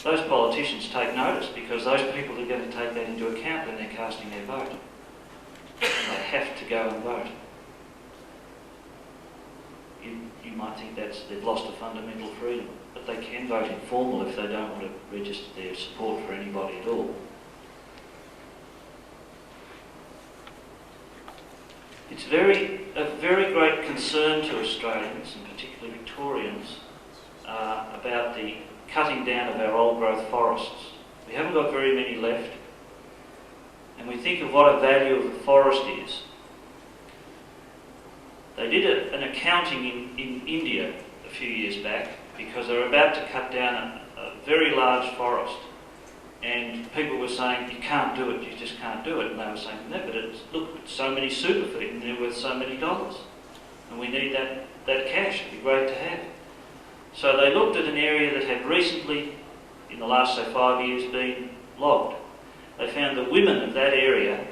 those politicians take notice, because those people are going to take that into account when they're casting their vote. And they have to go and vote. You might think they've lost a fundamental freedom, but they can vote informal if they don't want to register their support for anybody at all. It's a very great concern to Australians, and particularly Victorians, about the cutting down of our old growth forests. We haven't got very many left, and we think of what a value of the forest is. They did an accounting in India a few years back, because they were about to cut down a very large forest, and people were saying, you can't do it, you just can't do it. And they were saying, no, but look, it's so many superfeed and they're worth so many dollars, and we need that cash, it'd be great to have. So they looked at an area that had recently, in the last, say, 5 years, been logged. They found that women of that area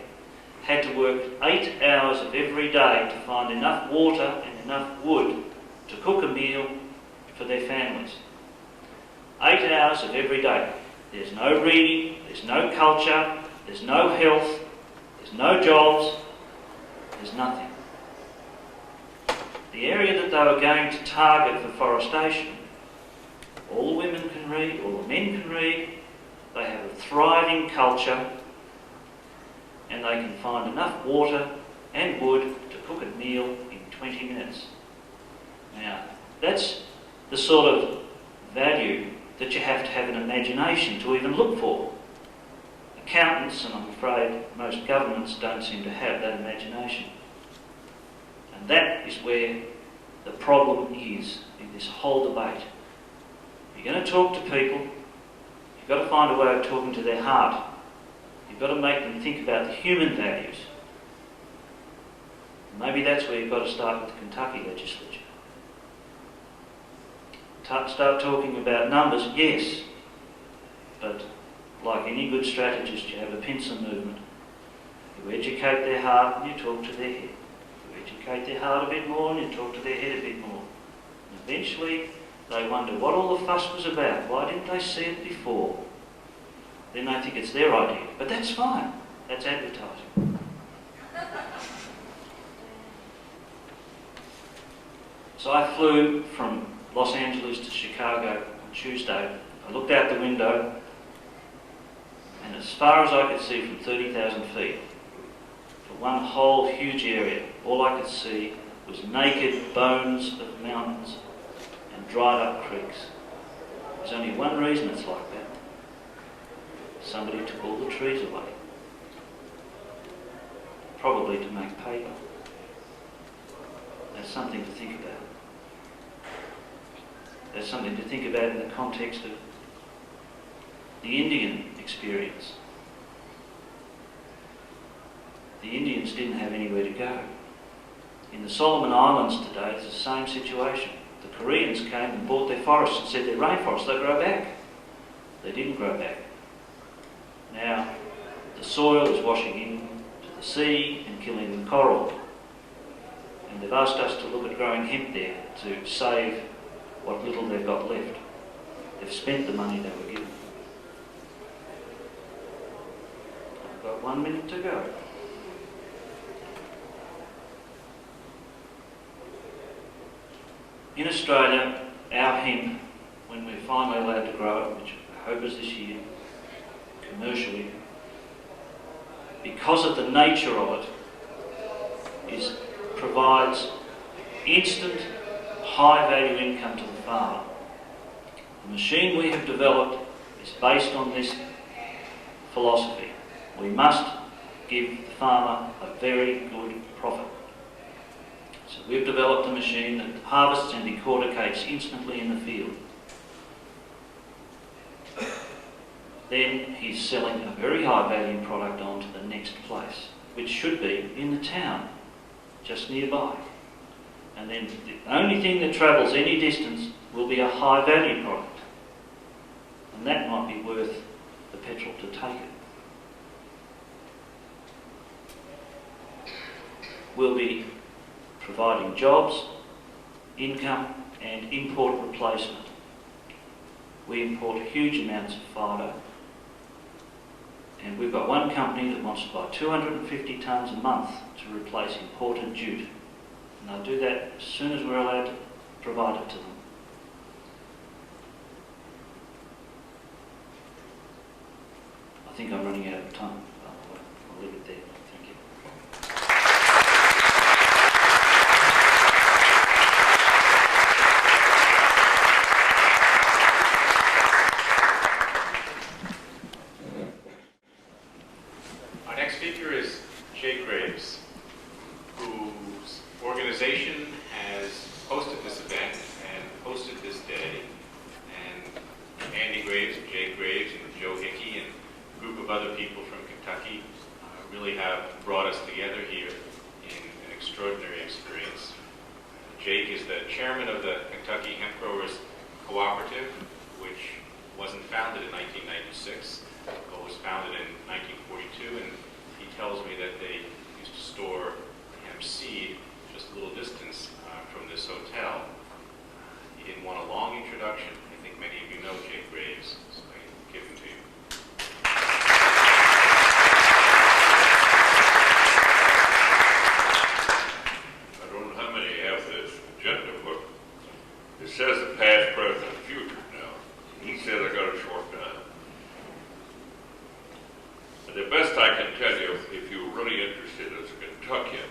had to work 8 hours of every day to find enough water and enough wood to cook a meal for their families. 8 hours of every day. There's no reading, there's no culture, there's no health, there's no jobs, there's nothing. The area that they were going to target for forestation, all the women can read, all the men can read, they have a thriving culture, and they can find enough water and wood to cook a meal in 20 minutes. Now, that's the sort of value that you have to have an imagination to even look for. accountants, and I'm afraid most governments don't seem to have that imagination. And that is where the problem is in this whole debate. If you're going to talk to people, you've got to find a way of talking to their heart. You've got to make them think about the human values. Maybe that's where you've got to start with the Kentucky legislature. Start talking about numbers, yes, but like any good strategist, you have a pincer movement. You educate their heart and you talk to their head. You educate their heart a bit more and you talk to their head a bit more. And eventually they wonder what all the fuss was about. Why didn't they see it before? Then they think it's their idea. But that's fine. That's advertising. So I flew from Los Angeles to Chicago on Tuesday. I looked out the window, and as far as I could see from 30,000 feet, for one whole huge area, all I could see was naked bones of mountains and dried up creeks. There's only one reason it's like that. Somebody took all the trees away. Probably to make paper. That's something to think about. That's something to think about in the context of the Indian experience. The Indians didn't have anywhere to go. In the Solomon Islands today, it's the same situation. The Koreans came and bought their forests and said they're rainforests, they grow back. They didn't grow back. Now, the soil is washing into the sea and killing the coral. And they've asked us to look at growing hemp there to save what little they've got left. They've spent the money they were given. I've got 1 minute to go. In Australia, our hemp, when we're finally allowed to grow it, which I hope is this year, commercially, because of the nature of it, provides instant high value income to the farmer. The machine we have developed is based on this philosophy. We must give the farmer a very good profit. So we've developed a machine that harvests and decorticates instantly in the field. Then he's selling a very high value product on to the next place, which should be in the town, just nearby. And then the only thing that travels any distance will be a high value product. And that might be worth the petrol to take it. We'll be providing jobs, income and import replacement. We import huge amounts of fibre, and we've got one company that wants to buy 250 tonnes a month to replace imported jute. And they'll do that as soon as we're allowed to provide it to them. I think I'm running out of time. I'll leave it there. Thank you. Our next speaker is Jay Graves, whose organization has hosted this event and hosted this day. And Andy Graves, Jay Graves, and Joe Hickey, and a group of other people from Kentucky really have brought us together here in an extraordinary experience. Jake is the chairman of the Kentucky Hemp Growers Cooperative, which wasn't founded in 1996, but was founded in 1942, and he tells me that they used to store hemp seed just a little distance from this hotel. He didn't want a long introduction. I think many of you know Jake Graves, so I give him to you. I don't know how many have this agenda book. It says the past, present, and future now. He said I got a short time. And the best I can tell you, if you're really interested as a Kentuckian,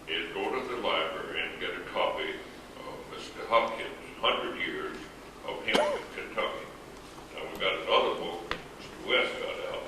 is go to the library and get a copy of Mr. Hopkins' 100 Years of Hemp in Kentucky. Now we've got another book Mr. West got out.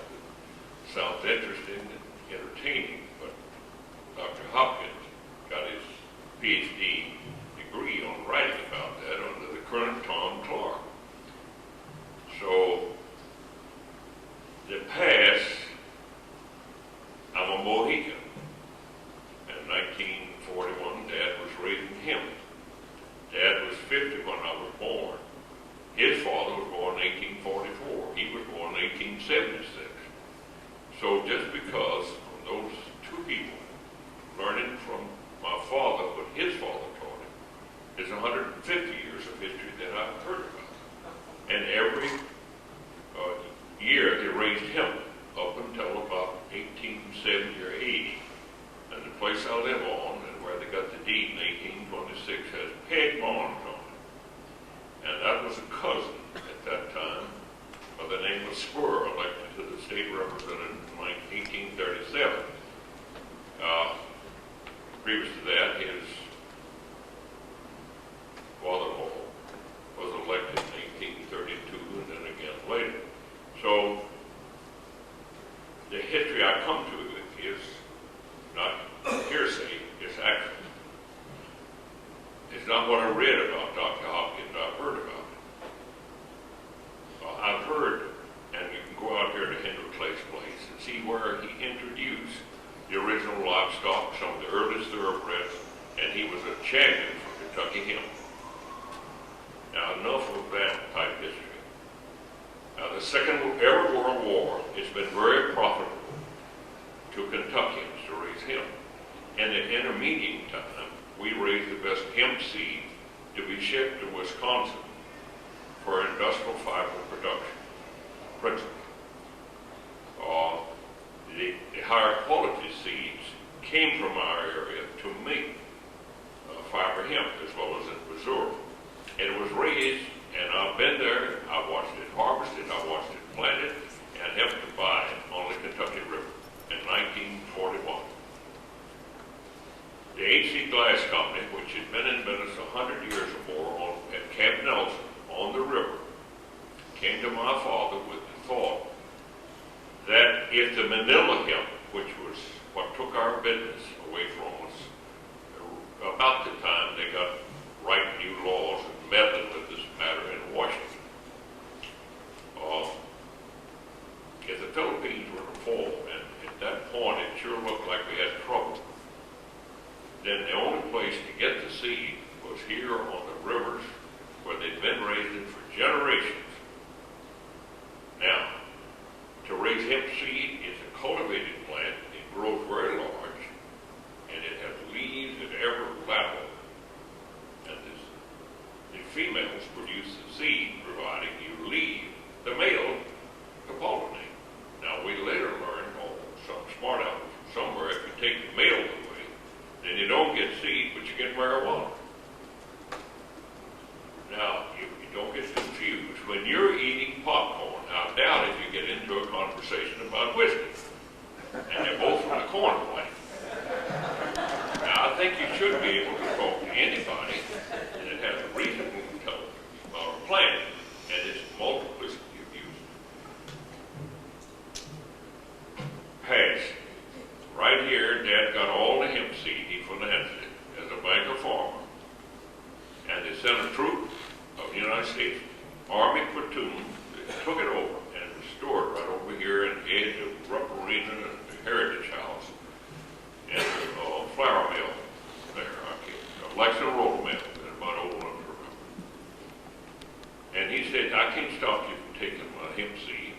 history I come to is not hearsay, it's actual. It's not what I read about Dr. Hopkins, I've heard about it. I've heard, and you can go out here to Henry Clay's place and see where he introduced the original livestock, some of the earliest thoroughbreds, and he was a champion for Kentucky hemp. Now, enough of that type history. Now, the Second World War, it's been very profitable to Kentuckians to raise hemp. And in intermediate time, we raised the best hemp seed to be shipped to Wisconsin for industrial fiber production, principally. The higher quality seeds came from our area to make fiber hemp, as well as in Missouri. And it was raised, and I've been there, I watched it harvested, I watched it planted, and helped to buy it on the Kentucky River in 1941. The H.C. Glass Company, which had been in business 100 years or more at Camp Nelson on the river, came to my father with the thought that if the Manila hemp, which was what took our business away from us, about the time they got right new laws and meddling with this matter in Washington, if the Philippines were to fall, and at that point it sure looked like we had trouble, then the only place to get the seed was here on the rivers where they'd been raising for generations. Now, to raise hemp seed is a cultivated plant. It grows very large, and it has leaves at every level. And the females produce the seed, providing you leave the male to pollinate. Now, we later learned, some smart out somewhere, if you take the male away, then you don't get seed, but you get marijuana. Now, you don't get confused. When you're eating popcorn, I doubt if you get into a conversation about whiskey. And they're both from the corn plant. Now, I think you should be able to talk to anybody that has a reasonable intelligence about a plant and its multiplicity of uses. Pass. Right here, Dad got all the hemp seed. He financed it as a banker farmer. And they sent a troop of the United States Army platoon that took it over and it was stored right over here in the edge of Rupp Arena and the Heritage House and the flour mill there. Lexington Roll Mill, that's about old enough to remember. And he said, I can't stop you from taking my hemp seed.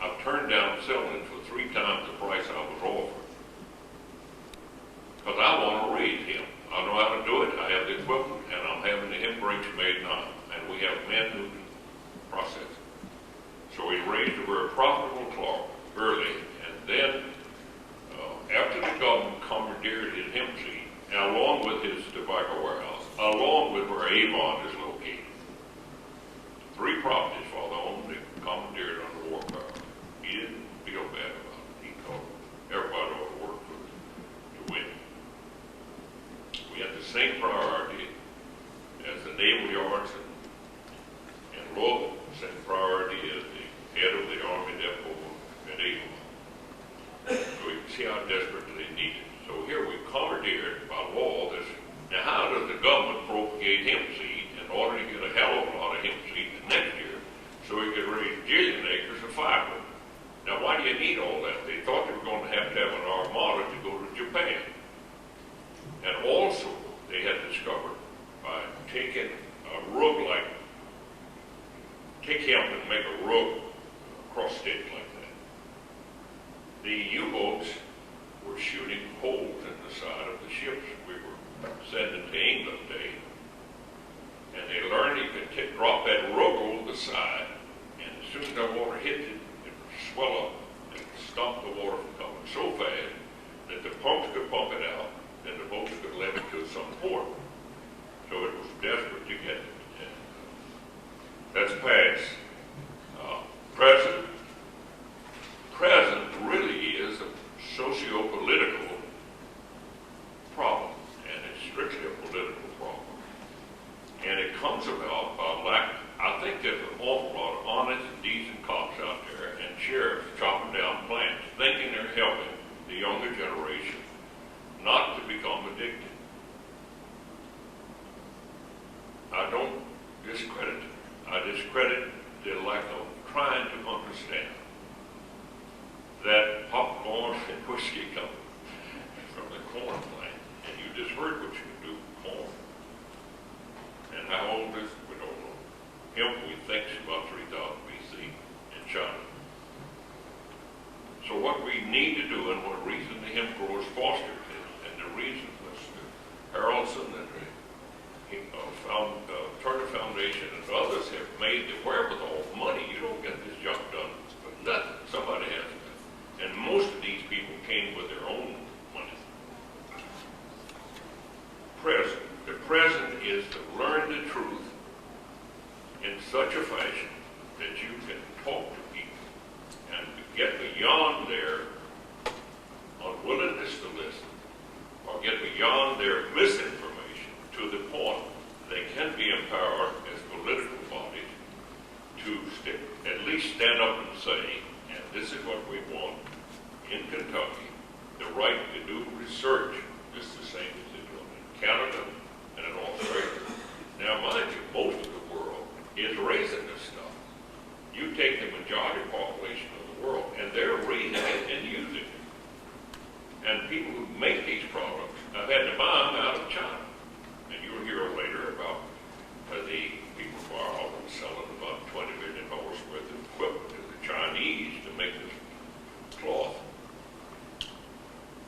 I've turned down selling it for 3 times the price I was offered. Because I want to raise hemp. I know how to do it. I have the equipment, and I'm having the hemp breaks made now. And we have men who can process it. So he raised a very profitable crop early, and then after the government commandeered his hemp seed, and along with his tobacco warehouse, along with where Avon is located, 3 properties Father owned, they commandeered under war power. He didn't feel bad about it. He thought everybody ought to work to win. We had the same priority as the naval yards and Louisville, the same priority as the head of the Army Depot at Avon. So you can see how desperately they need it. So here we commandeered by law this. Now, how does the government propagate hemp seed in order to get a hell of a lot of hemp seed the next year so we could raise jillion acres of fiber? Now, why do you need all that? They thought they were going to have an armada to go to Japan. And also, they had discovered by taking a rug take hemp and make a rug cross stitch like that. The U-boats were shooting holes in the side of the ships we were sending to England, and they learned you could drop that rug over the side, and as soon as that water hit it, it would swell up and stop the water from coming so fast that the pumps could pump it out, and the boats could let it to some port. So it was desperate to get it. And that's past. Present really is a socio-political problem, and it's strictly a political problem. And it comes about by lack. I think there's an awful lot of honest and decent cops out there and sheriffs chopping whiskey come from the corn plant, and you just heard what you can do with corn. And how old is it? We don't know. Hemp, we think, is about 3,000 BC in China. So what we need to do, and what reason the hemp growers fostered this, and the reason Mr. Harrelson and the Turner Foundation and others have made the wherewithal money. You don't get this job done with nothing. Somebody has to. And most of these people came with their own money. Present. The present is to learn the truth in such a fashion that you can talk to people and get beyond their unwillingness to listen, or get beyond their misinformation to the point they can be empowered as political bodies to at least stand up and say, and this is what we want in Kentucky, the right to do research just the same as they do in Canada and in Australia. Now, mind you, most of the world is raising this stuff. You take the majority population of the world, and they're raising it and using it. And people who make these products have had to buy them out of China. And you'll hear later about the people who are selling about $20 million worth of equipment to the Chinese to make this cloth.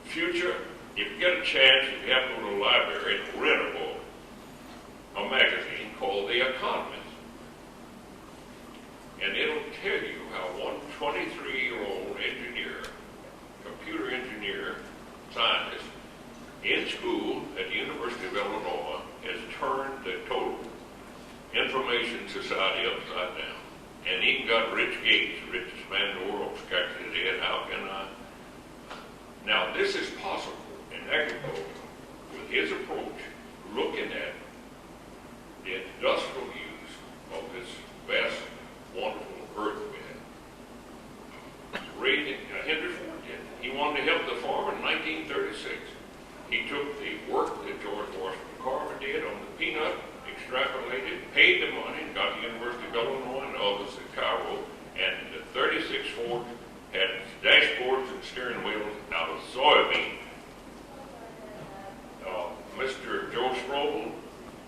Future, if you get a chance, if you have to go to the library and rent a book, a magazine called The Economist. And it'll tell you how one 23-year-old engineer, computer engineer, scientist, in school at the University of Illinois has turned the total information society upside down. And even got Rich Gates, the richest man in the world, scratching his head, how can I? Now, this is possible in agriculture with his approach, looking at the industrial use of this vast, wonderful earth we have. Raising, Henry Ford did. He wanted to help the farmer in 1936. He took the work that George Washington Carver did on the peanut, extrapolated, paid the money, and got the University of Illinois and others at Cairo, and the 36 Ford had dashboards and steering wheels out of soybean. Mr. Joe Strobel's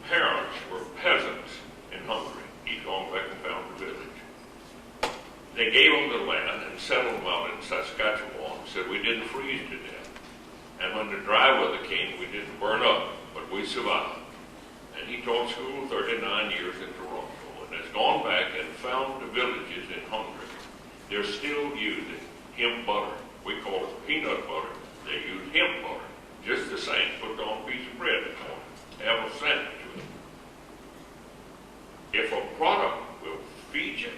parents were peasants in Hungary. He's gone back and found the village. They gave them the land and settled them out in Saskatchewan and said we didn't freeze to death. And when the dry weather came, we didn't burn up, but we survived. And he taught school 39 years in Toronto and has gone back and found the villages in Hungary. They're still using hemp butter. We call it peanut butter. They use hemp butter. Just the same. Put it on a piece of bread this morning. Have a sandwich with it. If a product will feed you,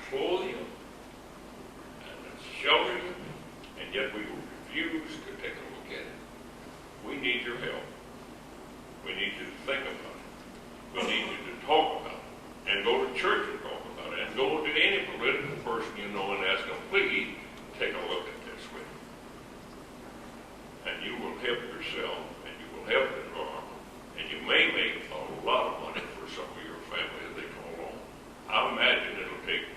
clothe you, and shelter you, and yet we refuse to take a look at it, we need your help. We need you to think about it. We need you to talk about it. And go to church and talk about it. And go to any political person you know and ask them, please take a look at this with me. And you will help yourself, and you will help the environment, and you may make a lot of money for some of your family as they come along. I imagine it'll take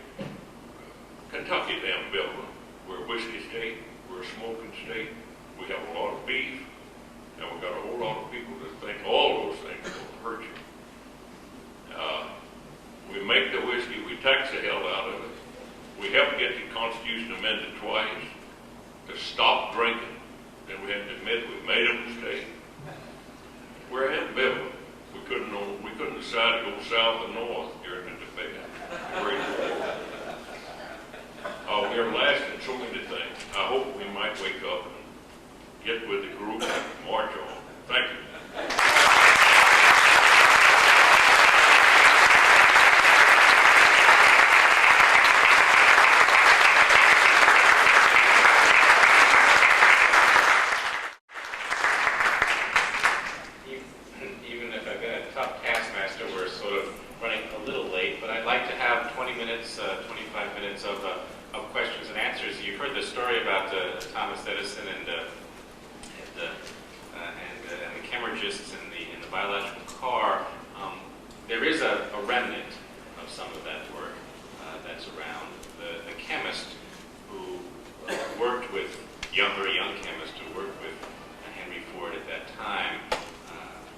Kentucky down building. We're a whiskey state, we're a smoking state, we have a lot of beef, and we've got a whole lot of people that think all those things will hurt you. We make the whiskey, we tax the hell out of it. We help get the Constitution amended twice to stop drinking. Then we had to admit we made a mistake. We're ambivalent. We couldn't decide to go south or north during the debate. We're last in so many things. I hope we might wake up and get with the group and march on. Thank you. Even if I've got a tough taskmaster, we're sort of running a little late, but I'd like to have 20 minutes, 25 minutes of questions and answers. You've heard the story about Thomas Edison and the chemists in the biological car. There is a remnant of some of that work that's around. The chemist who worked with very young chemist who worked with Henry Ford at that time,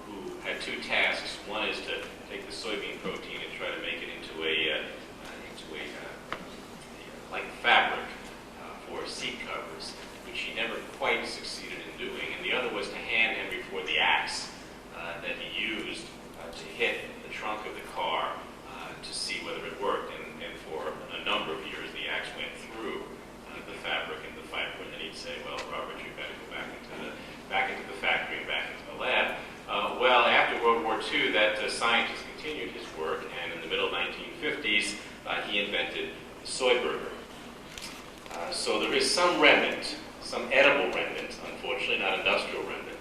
who had two tasks. One is to take the soybean protein and try to make it into a like fabric for seat covers, which he never quite succeeded in doing. And the other was to hand Henry Ford the axe that he used to hit the trunk of the car to see whether it worked. And for a number of years, the axe went through the fabric and the fibre, and then he'd say, "Well, Robert, you better go back into the factory and back into the lab." Well, after World War II, that scientist continued his work, and in the middle 1950s, he invented the soy burger. So there is some remnant, some edible remnant, unfortunately, not industrial remnant,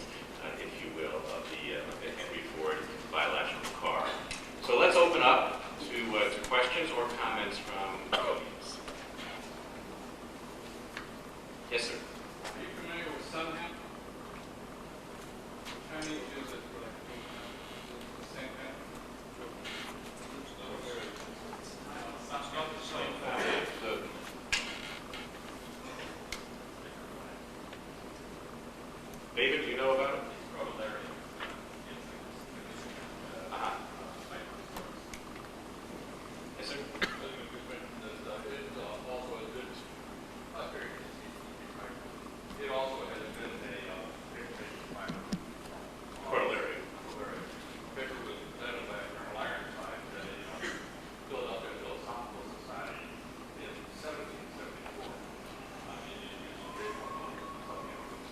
if you will, of the Henry Ford bilateral car. So let's open up to questions or comments from the audience. Yes, sir. Are you familiar with sun hemp? Chinese use it for the same kind of. It's not the same thing. David, do you know about it? Yes, sir. It also has been a Corollary. paper was presented by Colonel Ironside at a Philadelphia Philosophical Society in 1774 on Indian use of paper on something else.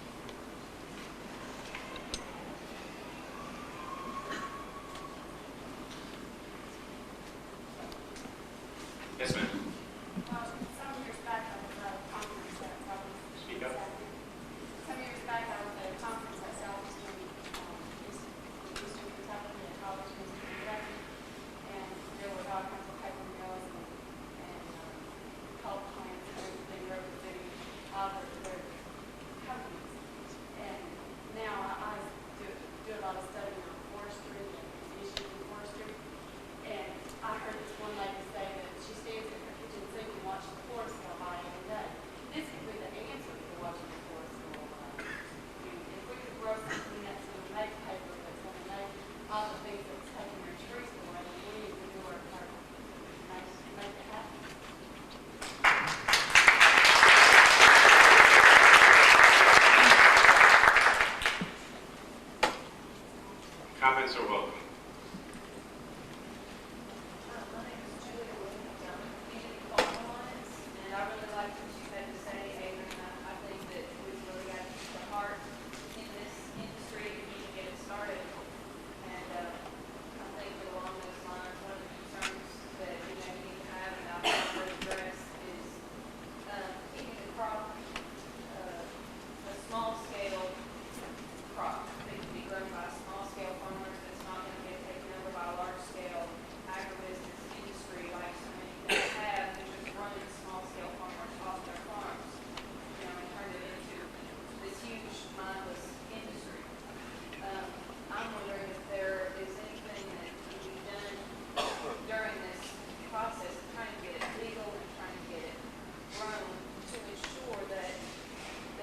Yes, ma'am. Some years back, I was at a conference that Speak up. Some years back, I was at a conference at Southeastern Kentucky at College of Kentucky, and there were all kinds of paper mills and pulp plants and everything representing all their companies. And now I do a lot of studying on forestry and issues in forestry. And I heard this one lady say that she stands at her kitchen sink and watches the forest go by every day. This could be the answer to watching the forest go by. I mean, if we could grow something that's going to make paper, that's going to make all the things that's taking their trees away, then we need to do our part to make it happen. Comments are welcome. My name is Julia Williams. I'm a community farm alliance, and I really like what you had to say, Adrian. I think that we've really got to keep the heart in this industry if we can get it started. And I think that along those lines, one of the concerns that we need to have and I've heard address is keeping the crop a small scale crop that can be grown by small scale farmers that's not going to get taken over by a large scale agribusiness industry like so many things have, that just running small scale farmers off their farms, and turn it into this huge mindless industry. I'm wondering if there is anything that can be done during this process of trying to get it legal and trying to get it grown to ensure that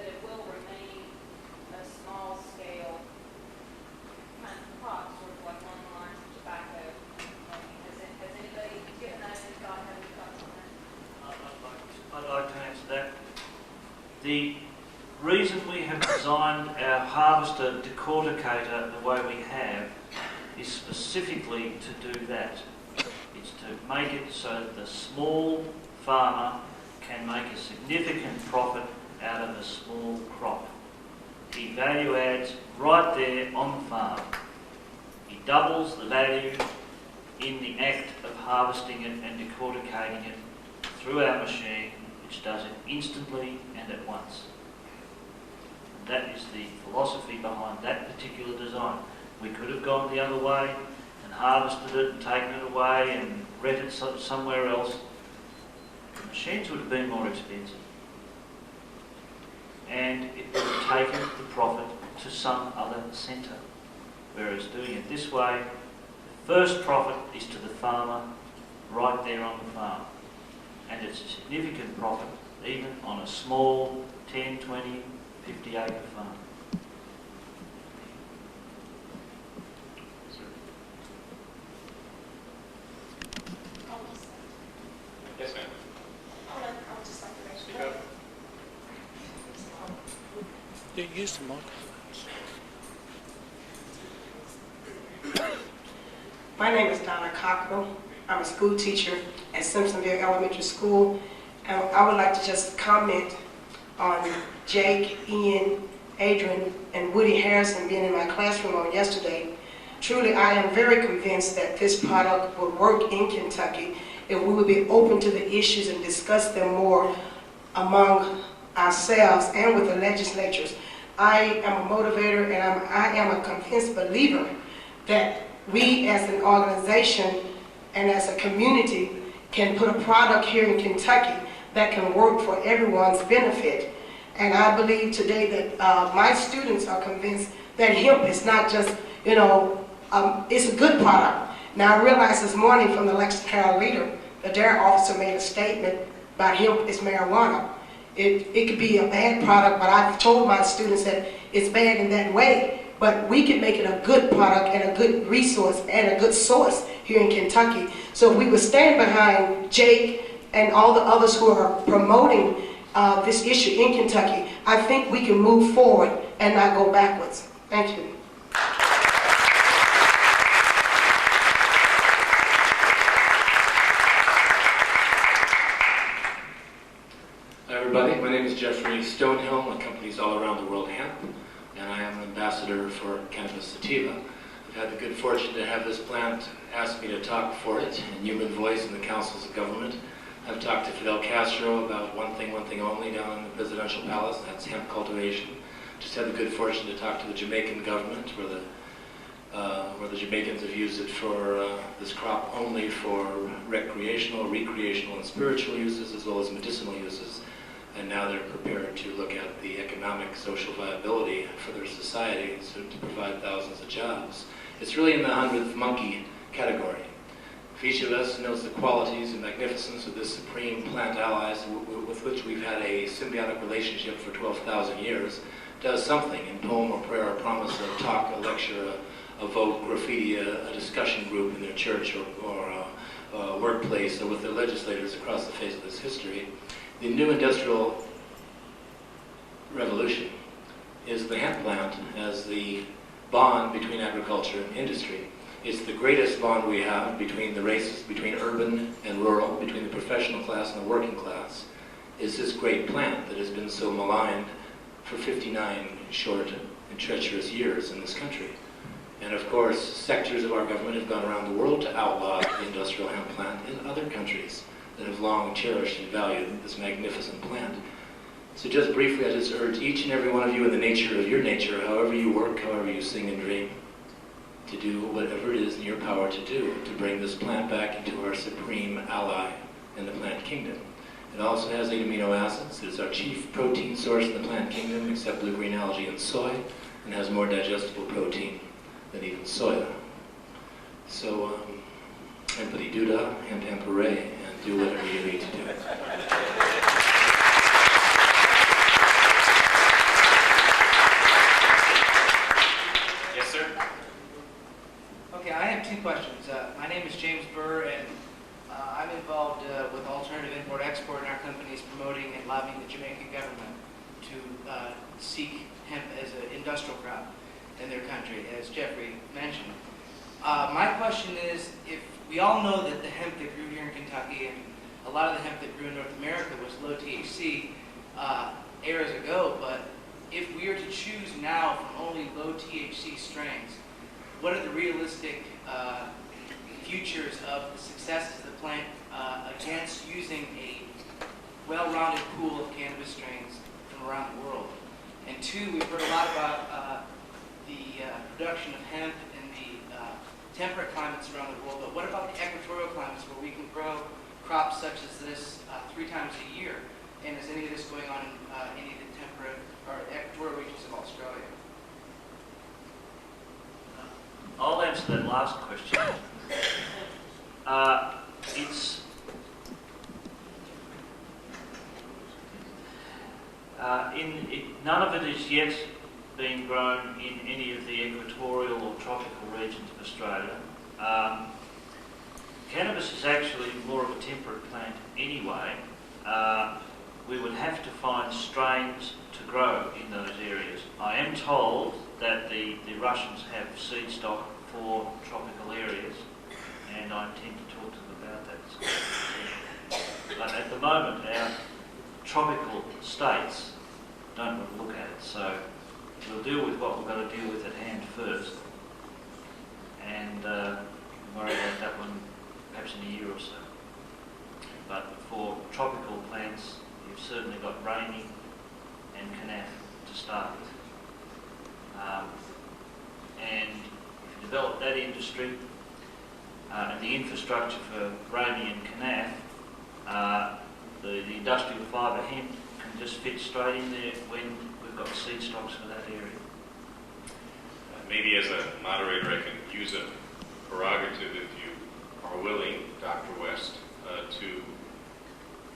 it will remain a small scale kind of crop, sort of like along the lines of tobacco. Has anybody given that any thought? Have any thoughts on that? I'd like to answer that. The reason we have designed our harvester decorticator the way we have is specifically to do that. It's to make it so that the small farmer can make a significant profit out of a small crop. He value adds right there on the farm. He doubles the value in the act of harvesting it and decorticating it through our machine, which does it instantly and at once. And that is the philosophy behind that particular design. We could have gone the other way and harvested it and taken it away and read it somewhere else. The machines would have been more expensive. And it would have taken the profit to some other centre. Whereas doing it this way, the first profit is to the farmer right there on the farm. And it's a significant profit even on a small 10, 20, 50 acre farm. Yes, ma'am. I would just like to raise Speak up. Use the microphone. My name is Donna Cockrell. I'm a school teacher at Simpsonville Elementary School. And I would like to just comment on Jake, Ian, Adrian, and Woody Harrison being in my classroom on yesterday. Truly, I am very convinced that this product will work in Kentucky if we would be open to the issues and discuss them more among ourselves and with the legislatures. I am a motivator and I am a convinced believer that we as an organization and as a community can put a product here in Kentucky that can work for everyone's benefit. And I believe today that my students are convinced that hemp is not just, it's a good product. Now I realized this morning from the Lexington Herald Leader, the dairy officer made a statement about hemp is marijuana. It could be a bad product, but I've told my students that it's bad in that way. But we can make it a good product and a good resource and a good source here in Kentucky. So if we would stand behind Jake and all the others who are promoting this issue in Kentucky, I think we can move forward and not go backwards. Thank you. Hi everybody, my name is Jeffrey Stonehill. My company's All Around the World Hemp, and I am an ambassador for cannabis sativa. I've had the good fortune to have this plant ask me to talk for it in human voice in the councils of government. I've talked to Fidel Castro about one thing only down in the presidential palace, that's hemp cultivation. Just had the good fortune to talk to the Jamaican government where the Jamaicans have used it for this crop only for recreational, and spiritual uses as well as medicinal uses. And now they're prepared to look at the economic, social viability for their society to provide thousands of jobs. It's really in the 100th monkey category. If each of us knows the qualities and magnificence of this supreme plant allies with which we've had a symbiotic relationship for 12,000 years, does something in poem or prayer or promise, a talk, a lecture, a vote, graffiti, a discussion group in their church or workplace or with their legislators across the face of this history, the new industrial revolution is the hemp plant as the bond between agriculture and industry. It's the greatest bond we have between the races, between urban and rural, between the professional class and the working class, is this great plant that has been so maligned for 59 short and treacherous years in this country. And of course, sectors of our government have gone around the world to outlaw the industrial hemp plant in other countries that have long cherished and valued this magnificent plant. So just briefly, I just urge each and every one of you in the nature of your nature, however you work, however you sing and dream, to do whatever it is in your power to do to bring this plant back into our supreme ally in the plant kingdom. It also has 8 amino acids. It is our chief protein source in the plant kingdom, except blue-green algae and soy, and has more digestible protein than even soya. So, empathy duda, hemp hooray, and do whatever you need to do. Yes, sir. Okay, I have 2 questions. My name is James Burr, and I'm involved with alternative import-export, and our company is promoting and lobbying the Jamaican government to seek hemp as an industrial crop in their country, as Jeffrey mentioned. My question is, if we all know that the hemp that grew here in Kentucky and a lot of the hemp that grew in North America was low THC eras ago, but if we are to choose now from only low THC strains, what are the realistic futures of the successes of the plant against using a well-rounded pool of cannabis strains from around the world? And 2, we've heard a lot about the production of hemp in the temperate climates around the world, but what about the equatorial climates where we can grow crops such as this 3 times a year? And is any of this going on in any of the temperate or equatorial regions of Australia? I'll answer that last question. None of it is yet being grown in any of the equatorial or tropical regions of Australia. Cannabis is actually more of a temperate plant anyway. We would have to find strains to grow in those areas. I am told that the Russians have seed stock for tropical areas, and I intend to talk to them about that. But at the moment, our tropical states don't want to look at it, so we'll deal with what we've got to deal with at hand first, and worry about that one perhaps in a year or so. But for tropical plants, you've certainly got Raimi and Kanaf to start with. And if you develop that industry and the infrastructure for Raimi and Kanaf, the industrial fibre hemp can just fit straight in there when we've got seed stocks for that area. Maybe as a moderator I can use a prerogative, if you are willing, Dr. West, to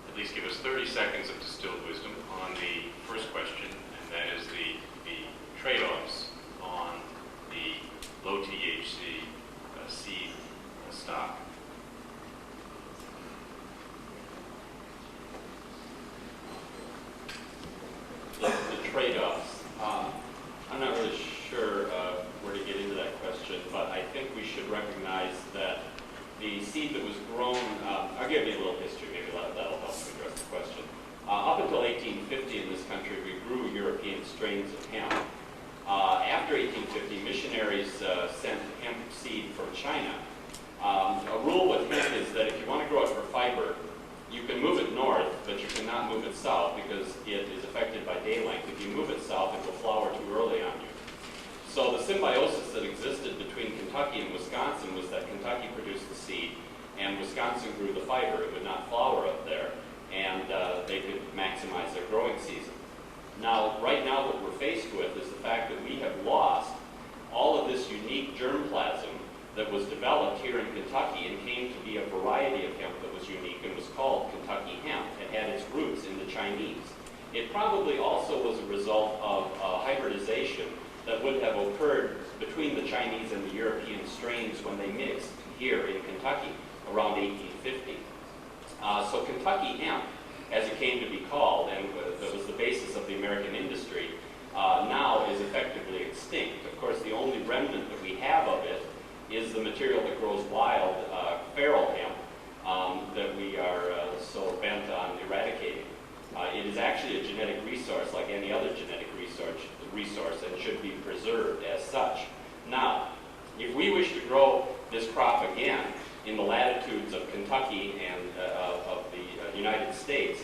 at least give us 30 seconds of distilled wisdom on the first question, and that is the trade-offs on the low THC seed stock. The trade-offs. I'm not really sure where to get into that question, but I think we should recognize that the seed that was grown, I'll give you a little history, maybe that'll help to address the question. Up until 1850 in this country, we grew European strains of hemp. After 1850, missionaries sent hemp seed from China. A rule with hemp is that if you want to grow it for fiber, you can move it north, but you cannot move it south because it is affected by day length. If you move it south, it will flower too early on you. So the symbiosis that existed between Kentucky and Wisconsin was that Kentucky produced the seed and Wisconsin grew the fiber. It would not flower up there, and they could maximize their growing season. Now, right now what we're faced with is the fact that we have lost all of this unique germplasm that was developed here in Kentucky and came to be a variety of hemp that was unique and was called Kentucky hemp and had its roots in the Chinese. It probably also was a result of hybridization that would have occurred between the Chinese and the European strains when they mixed here in Kentucky around 1850. So Kentucky hemp, as it came to be called, and that was the basis of the American industry, now is effectively extinct. Of course, the only remnant that we have of it is the material that grows wild, feral hemp, that we are so bent on eradicating. It is actually a genetic resource like any other genetic resource and should be preserved as such. Now, if we wish to grow this crop again in the latitudes of Kentucky and of the United States,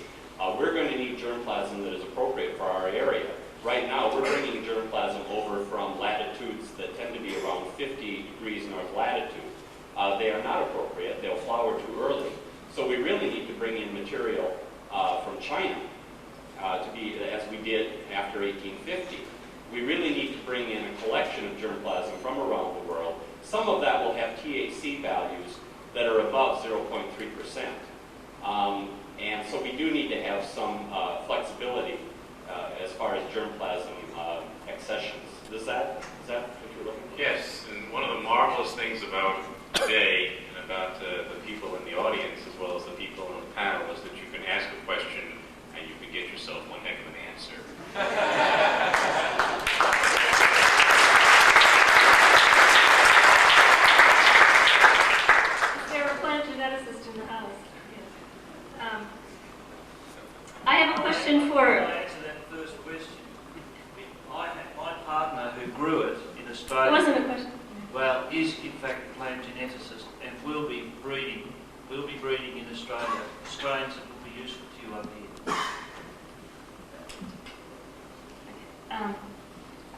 we're going to need germplasm that is appropriate for our area. Right now, we're bringing germplasm over from latitudes that tend to be around 50 degrees north latitude. They are not appropriate. They'll flower too early. So we really need to bring in material from China to be, as we did after 1850. We really need to bring in a collection of germplasm from around the world. Some of that will have THC values that are above 0.3%. And so we do need to have some flexibility as far as germplasm accessions. Is that what you're looking for? Yes, and one of the marvelous things about today, and about the people in the audience as well as the people on the panel, is that you can ask a question and you can get yourself one heck of an answer. There are plant geneticists in the house. Yes. I have a question for. I'll answer that first question. I had my partner who grew it in Australia. It wasn't a question. Well, is in fact a plant geneticist and will be breeding in Australia strains that will be useful to you up here.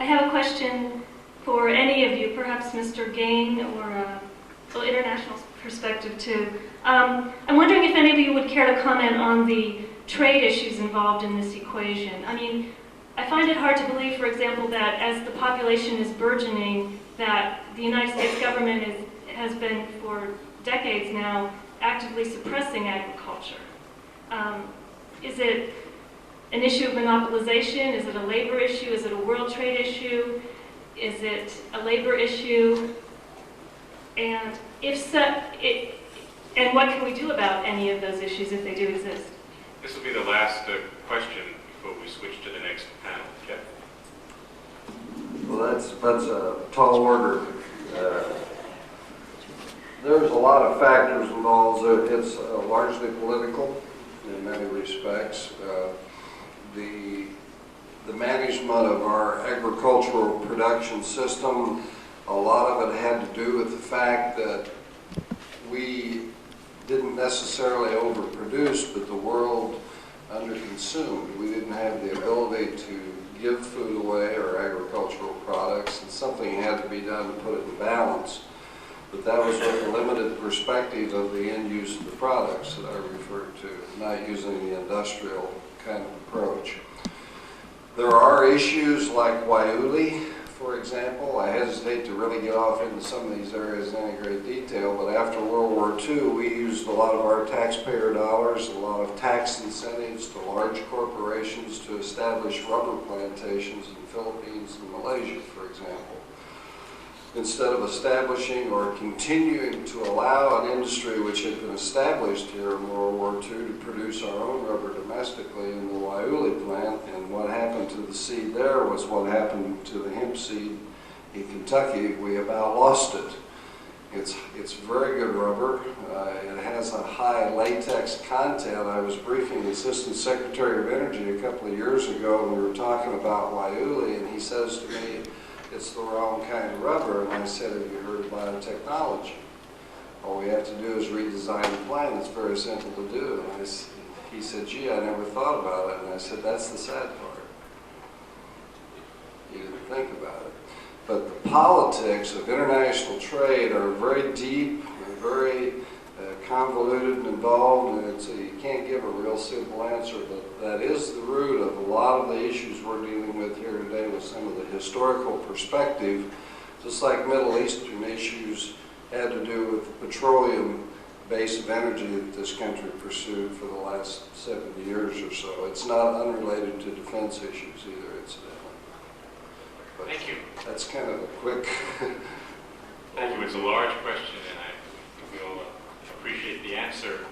I have a question for any of you, perhaps Mr. Gain or international perspective too. I'm wondering if any of you would care to comment on the trade issues involved in this equation. I mean, I find it hard to believe, for example, that as the population is burgeoning, that the United States government has been for decades now actively suppressing agriculture. an issue of monopolization? Is it a labor issue? Is it a world trade issue? Is it a labor issue? And if so, and what can we do about any of those issues if they do exist? This will be the last question before we switch to the next panel. Jeff? Well, that's a tall order. There's a lot of factors involved. It's largely political in many respects. The management of our agricultural production system, a lot of it had to do with the fact that we didn't necessarily overproduce, but the world underconsumed. We didn't have the ability to give food away or agricultural products, and something had to be done to put it in balance. But that was with the limited perspective of the end use of the products that I referred to, not using the industrial kind of approach. There are issues like Waiuli, for example. I hesitate to really get off into some of these areas in any great detail, but after World War II, we used a lot of our taxpayer dollars, a lot of tax incentives to large corporations to establish rubber plantations in the Philippines and Malaysia, for example. Instead of establishing or continuing to allow an industry which had been established here in World War II to produce our own rubber domestically in the Waiuli plant, and what happened to the seed there was what happened to the hemp seed in Kentucky. We about lost it. It's very good rubber. It has a high latex content. I was briefing the Assistant Secretary of Energy a couple of years ago, and we were talking about Waiuli, and he says to me, "It's the wrong kind of rubber." And I said, "Have you heard of biotechnology? All we have to do is redesign the plant. It's very simple to do." And he said, "Gee, I never thought about it." And I said, "That's the sad part. You didn't think about it." But the politics of international trade are very deep and very convoluted and involved, and you can't give a real simple answer, but that is the root of a lot of the issues we're dealing with here today with some of the historical perspective, just like Middle Eastern issues had to do with the petroleum base of energy that this country pursued for the last 70 years or so. It's not unrelated to defense issues either, incidentally. But thank you. That's kind of a quick... Thank you. It's a large question, and I think we all appreciate the answer.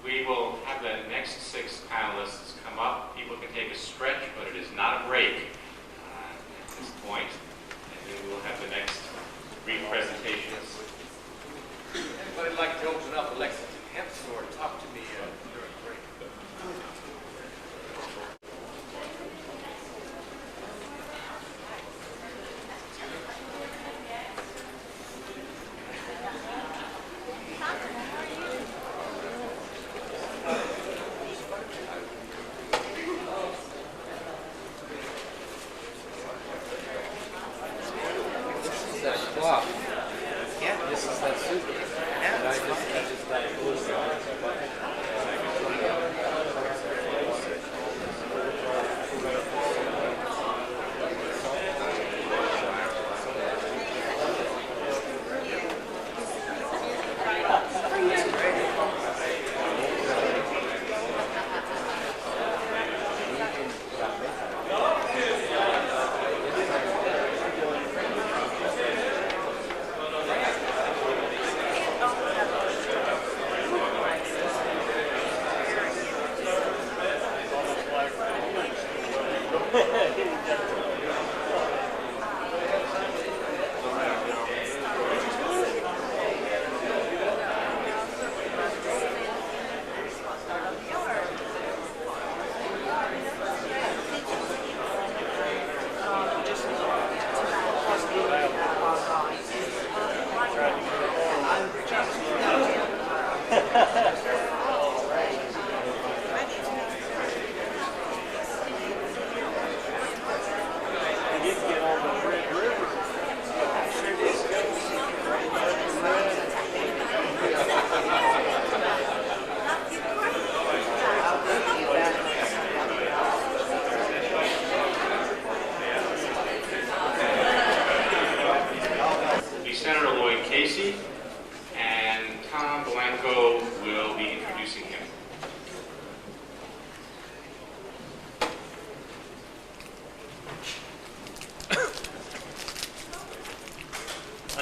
We will have the next 6 panelists come up. People can take a stretch, but it is not a break at this point. And then we will have the next brief presentations. Anybody like to open up a Lexington hemp store, talk to me during break.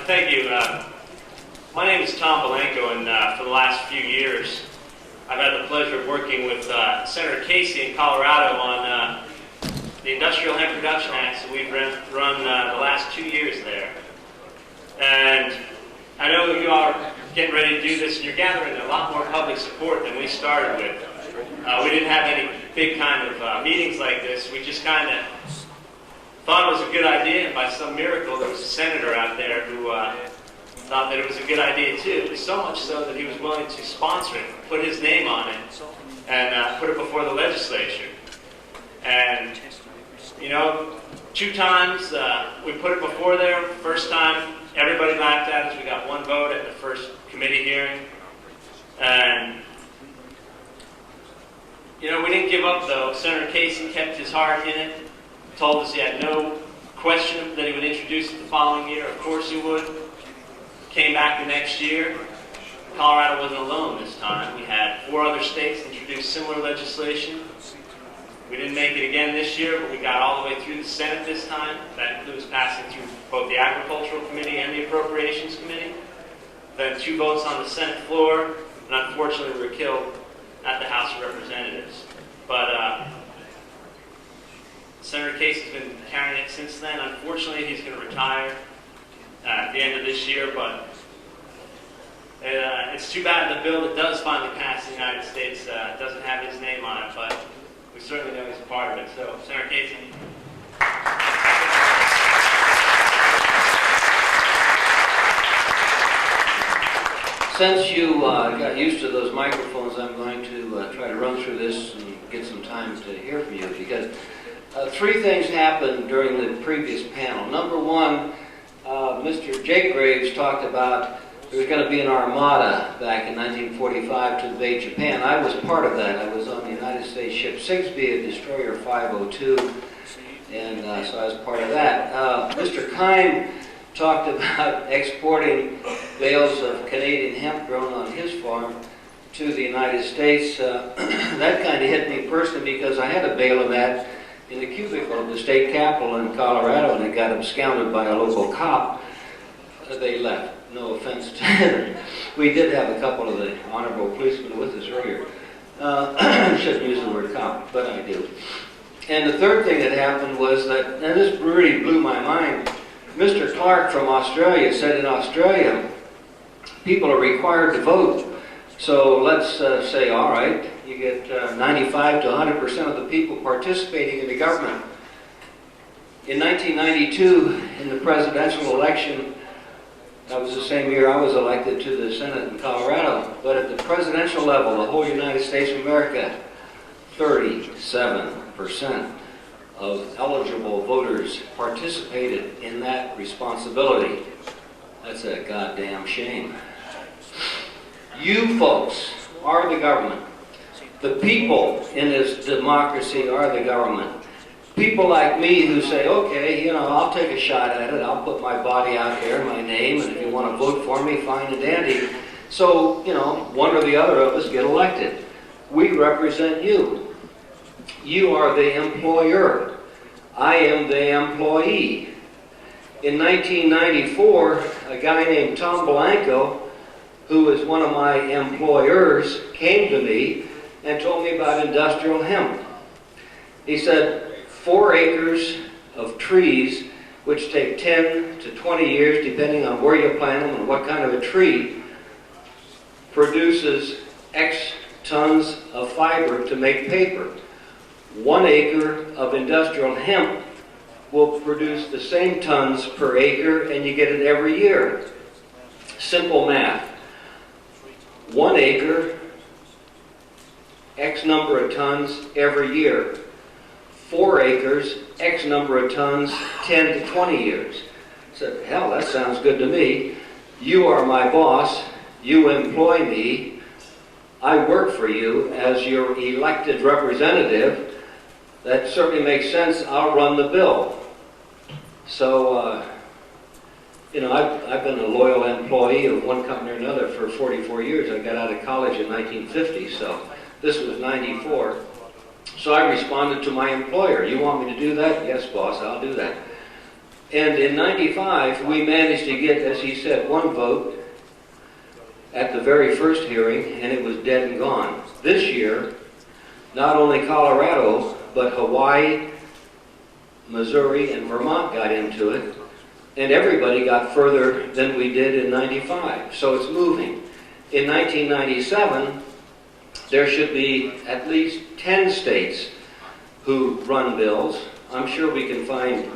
Thank you. My name is Tom Belenko, and for the last few years, I've had the pleasure of working with Senator Casey in Colorado on the Industrial Hemp Production Acts that we've run the last 2 years there. And I know that you are getting ready to do this, and you're gathering a lot more public support than we started with. We didn't have any big kind of meetings like this. We just kind of thought it was a good idea, and by some miracle, there was a senator out there who thought that it was a good idea too. So much so that he was willing to sponsor it, put his name on it, and put it before the legislature. And, you know, 2 times we put it before there. First time, everybody laughed at us. We got 1 vote at the first committee hearing. And, you know, we didn't give up, though. Senator Casey kept his heart in it, told us he had no question that he would introduce it the following year. Of course he would. Came back the next year. Colorado wasn't alone this time. We had 4 other states introduce similar legislation. We didn't make it again this year, but we got all the way through the Senate this time. That includes passing through both the Agricultural Committee and the Appropriations Committee. Then 2 votes on the Senate floor, and unfortunately we were killed at the House of Representatives. But Senator Casey's been carrying it since then. Unfortunately, he's going to retire at the end of this year, but it's too bad the bill that does finally pass in the United States doesn't have his name on it, but we certainly know he's a part of it. So, Senator Casey. Since you got used to those microphones, I'm going to try to run through this and get some time to hear from you, because 3 things happened during the previous panel. Number 1, Mr. Jake Graves talked about there was going to be an armada back in 1945 to invade Japan. I was part of that. I was on the United States ship Sigsbee, a destroyer 502, and so I was part of that. Mr. Kine talked about exporting bales of Canadian hemp grown on his farm to the United States. That kind of hit me personally because I had a bale of that in the cubicle of the state capitol in Colorado, and it got absconded by a local cop. They left. No offense to them. We did have a couple of the honorable policemen with us earlier. I shouldn't use the word cop, but I do. And the third thing that happened was that, and this really blew my mind, Mr. Clarke from Australia said in Australia, people are required to vote. So let's say, all right, you get 95 to 100% of the people participating in the government. In 1992, in the presidential election, that was the same year I was elected to the Senate in Colorado, but at the presidential level, the whole United States of America, 37% of eligible voters participated in that responsibility. That's a goddamn shame. You folks are the government. The people in this democracy are the government. People like me who say, okay, you know, I'll take a shot at it. I'll put my body out there, my name, and if you want to vote for me, fine and dandy. So, you know, one or the other of us get elected. We represent you. You are the employer. I am the employee. In 1994, a guy named Tom Belenko, who is one of my employers, came to me and told me about industrial hemp. He said, 4 acres of trees, which take 10 to 20 years, depending on where you plant them and what kind of a tree, produces X tons of fiber to make paper. 1 acre of industrial hemp will produce the same tons per acre, and you get it every year. Simple math. 1 acre, X number of tons every year. 4 acres, X number of tons, 10 to 20 years. I said, hell, that sounds good to me. You are my boss. You employ me. I work for you as your elected representative. That certainly makes sense. I'll run the bill. So, you know, I've been a loyal employee of one company or another for 44 years. I got out of college in 1950, so this was 94. So I responded to my employer. You want me to do that? Yes, boss, I'll do that. And in '95, we managed to get, as he said, one vote at the very first hearing, and it was dead and gone. This year, not only Colorado, but Hawaii, Missouri, and Vermont got into it, and everybody got further than we did in '95. So it's moving. In 1997, there should be at least 10 states who run bills. I'm sure we can find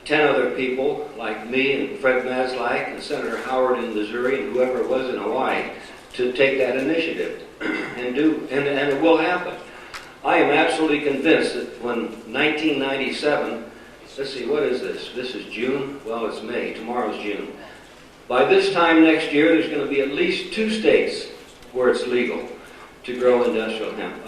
10 other people like me and Fred Maslach and Senator Howard in Missouri and whoever it was in Hawaii to take that initiative and it will happen. I am absolutely convinced that when 1997, let's see, what is this? This is June? Well, it's May. Tomorrow's June. By this time next year, there's going to be at least 2 states where it's legal to grow industrial hemp.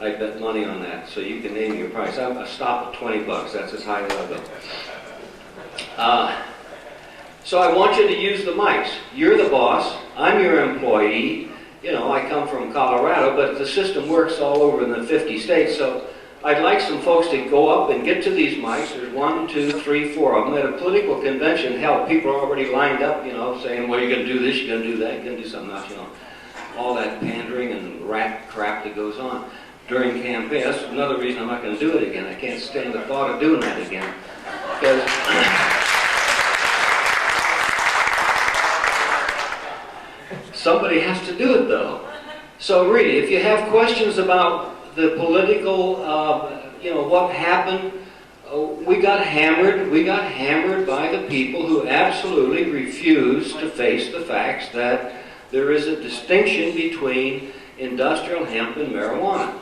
I'd bet money on that, so you can name your price. I'll stop at $20. That's as high as I'll go. So I want you to use the mics. You're the boss. I'm your employee. You know, I come from Colorado, but the system works all over in the 50 states, so I'd like some folks to go up and get to these mics. There's 1, 2, 3, 4 of them. At a political convention, hell, people are already lined up, you know, saying, well, you're going to do this, you're going to do that, you're going to do something else, you know. All that pandering and rat crap that goes on during campaign. That's another reason I'm not going to do it again. I can't stand the thought of doing that again. Because somebody has to do it, though. So really, if you have questions about the political, you know, what happened, we got hammered. We got hammered by the people who absolutely refused to face the facts that there is a distinction between industrial hemp and marijuana.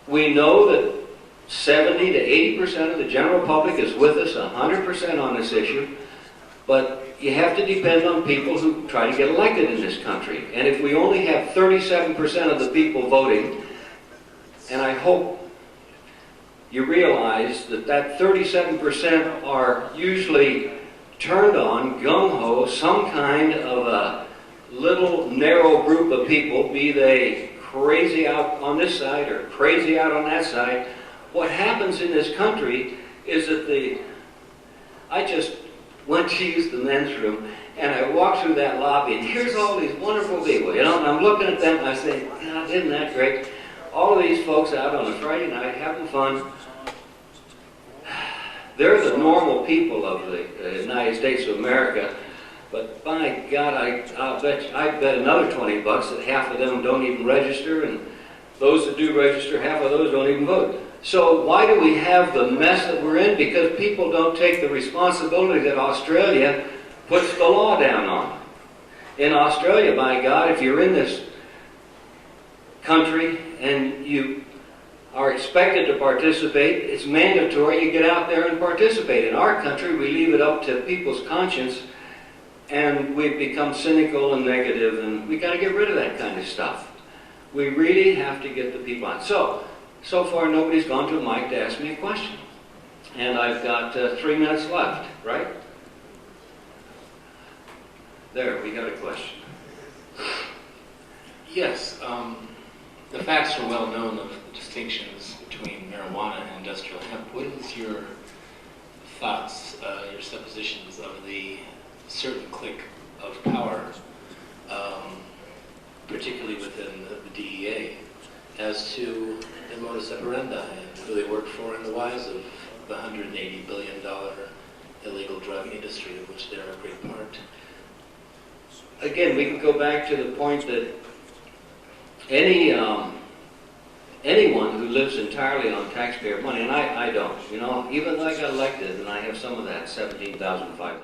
We know that 70 to 80% of the general public is with us 100% on this issue, but you have to depend on people who try to get elected in this country. And if we only have 37% of the people voting, and I hope you realize that that 37% are usually turned on, gung-ho, some kind of a little narrow group of people, be they crazy out on this side or crazy out on that side. What happens in this country is that I just went to use the men's room and I walked through that lobby and here's all these wonderful people, you know, and I'm looking at them and I say, God, isn't that great? All of these folks out on a Friday night having fun. They're the normal people of the United States of America. But by God, I'd bet another $20 that half of them don't even register, and those that do register, half of those don't even vote. So why do we have the mess that we're in? Because people don't take the responsibility that Australia puts the law down on. In Australia, by God, if you're in this country and you are expected to participate, it's mandatory you get out there and participate. In our country, we leave it up to people's conscience, and we've become cynical and negative, and we've got to get rid of that kind of stuff. We really have to get the people on. So far nobody's gone to a mic to ask me a question. And I've got 3 minutes left, right? There, we got a question. Yes, the facts are well known of the distinctions between marijuana and industrial hemp. What is your thoughts, your suppositions of the certain clique of power, particularly within the DEA, as to the modus operandi and who they work for and the whys of the $180 billion illegal drug industry of which they're a great part? Again, we can go back to the point that anyone who lives entirely on taxpayer money, and I don't, you know, even though I got elected and I have some of that, 17,500.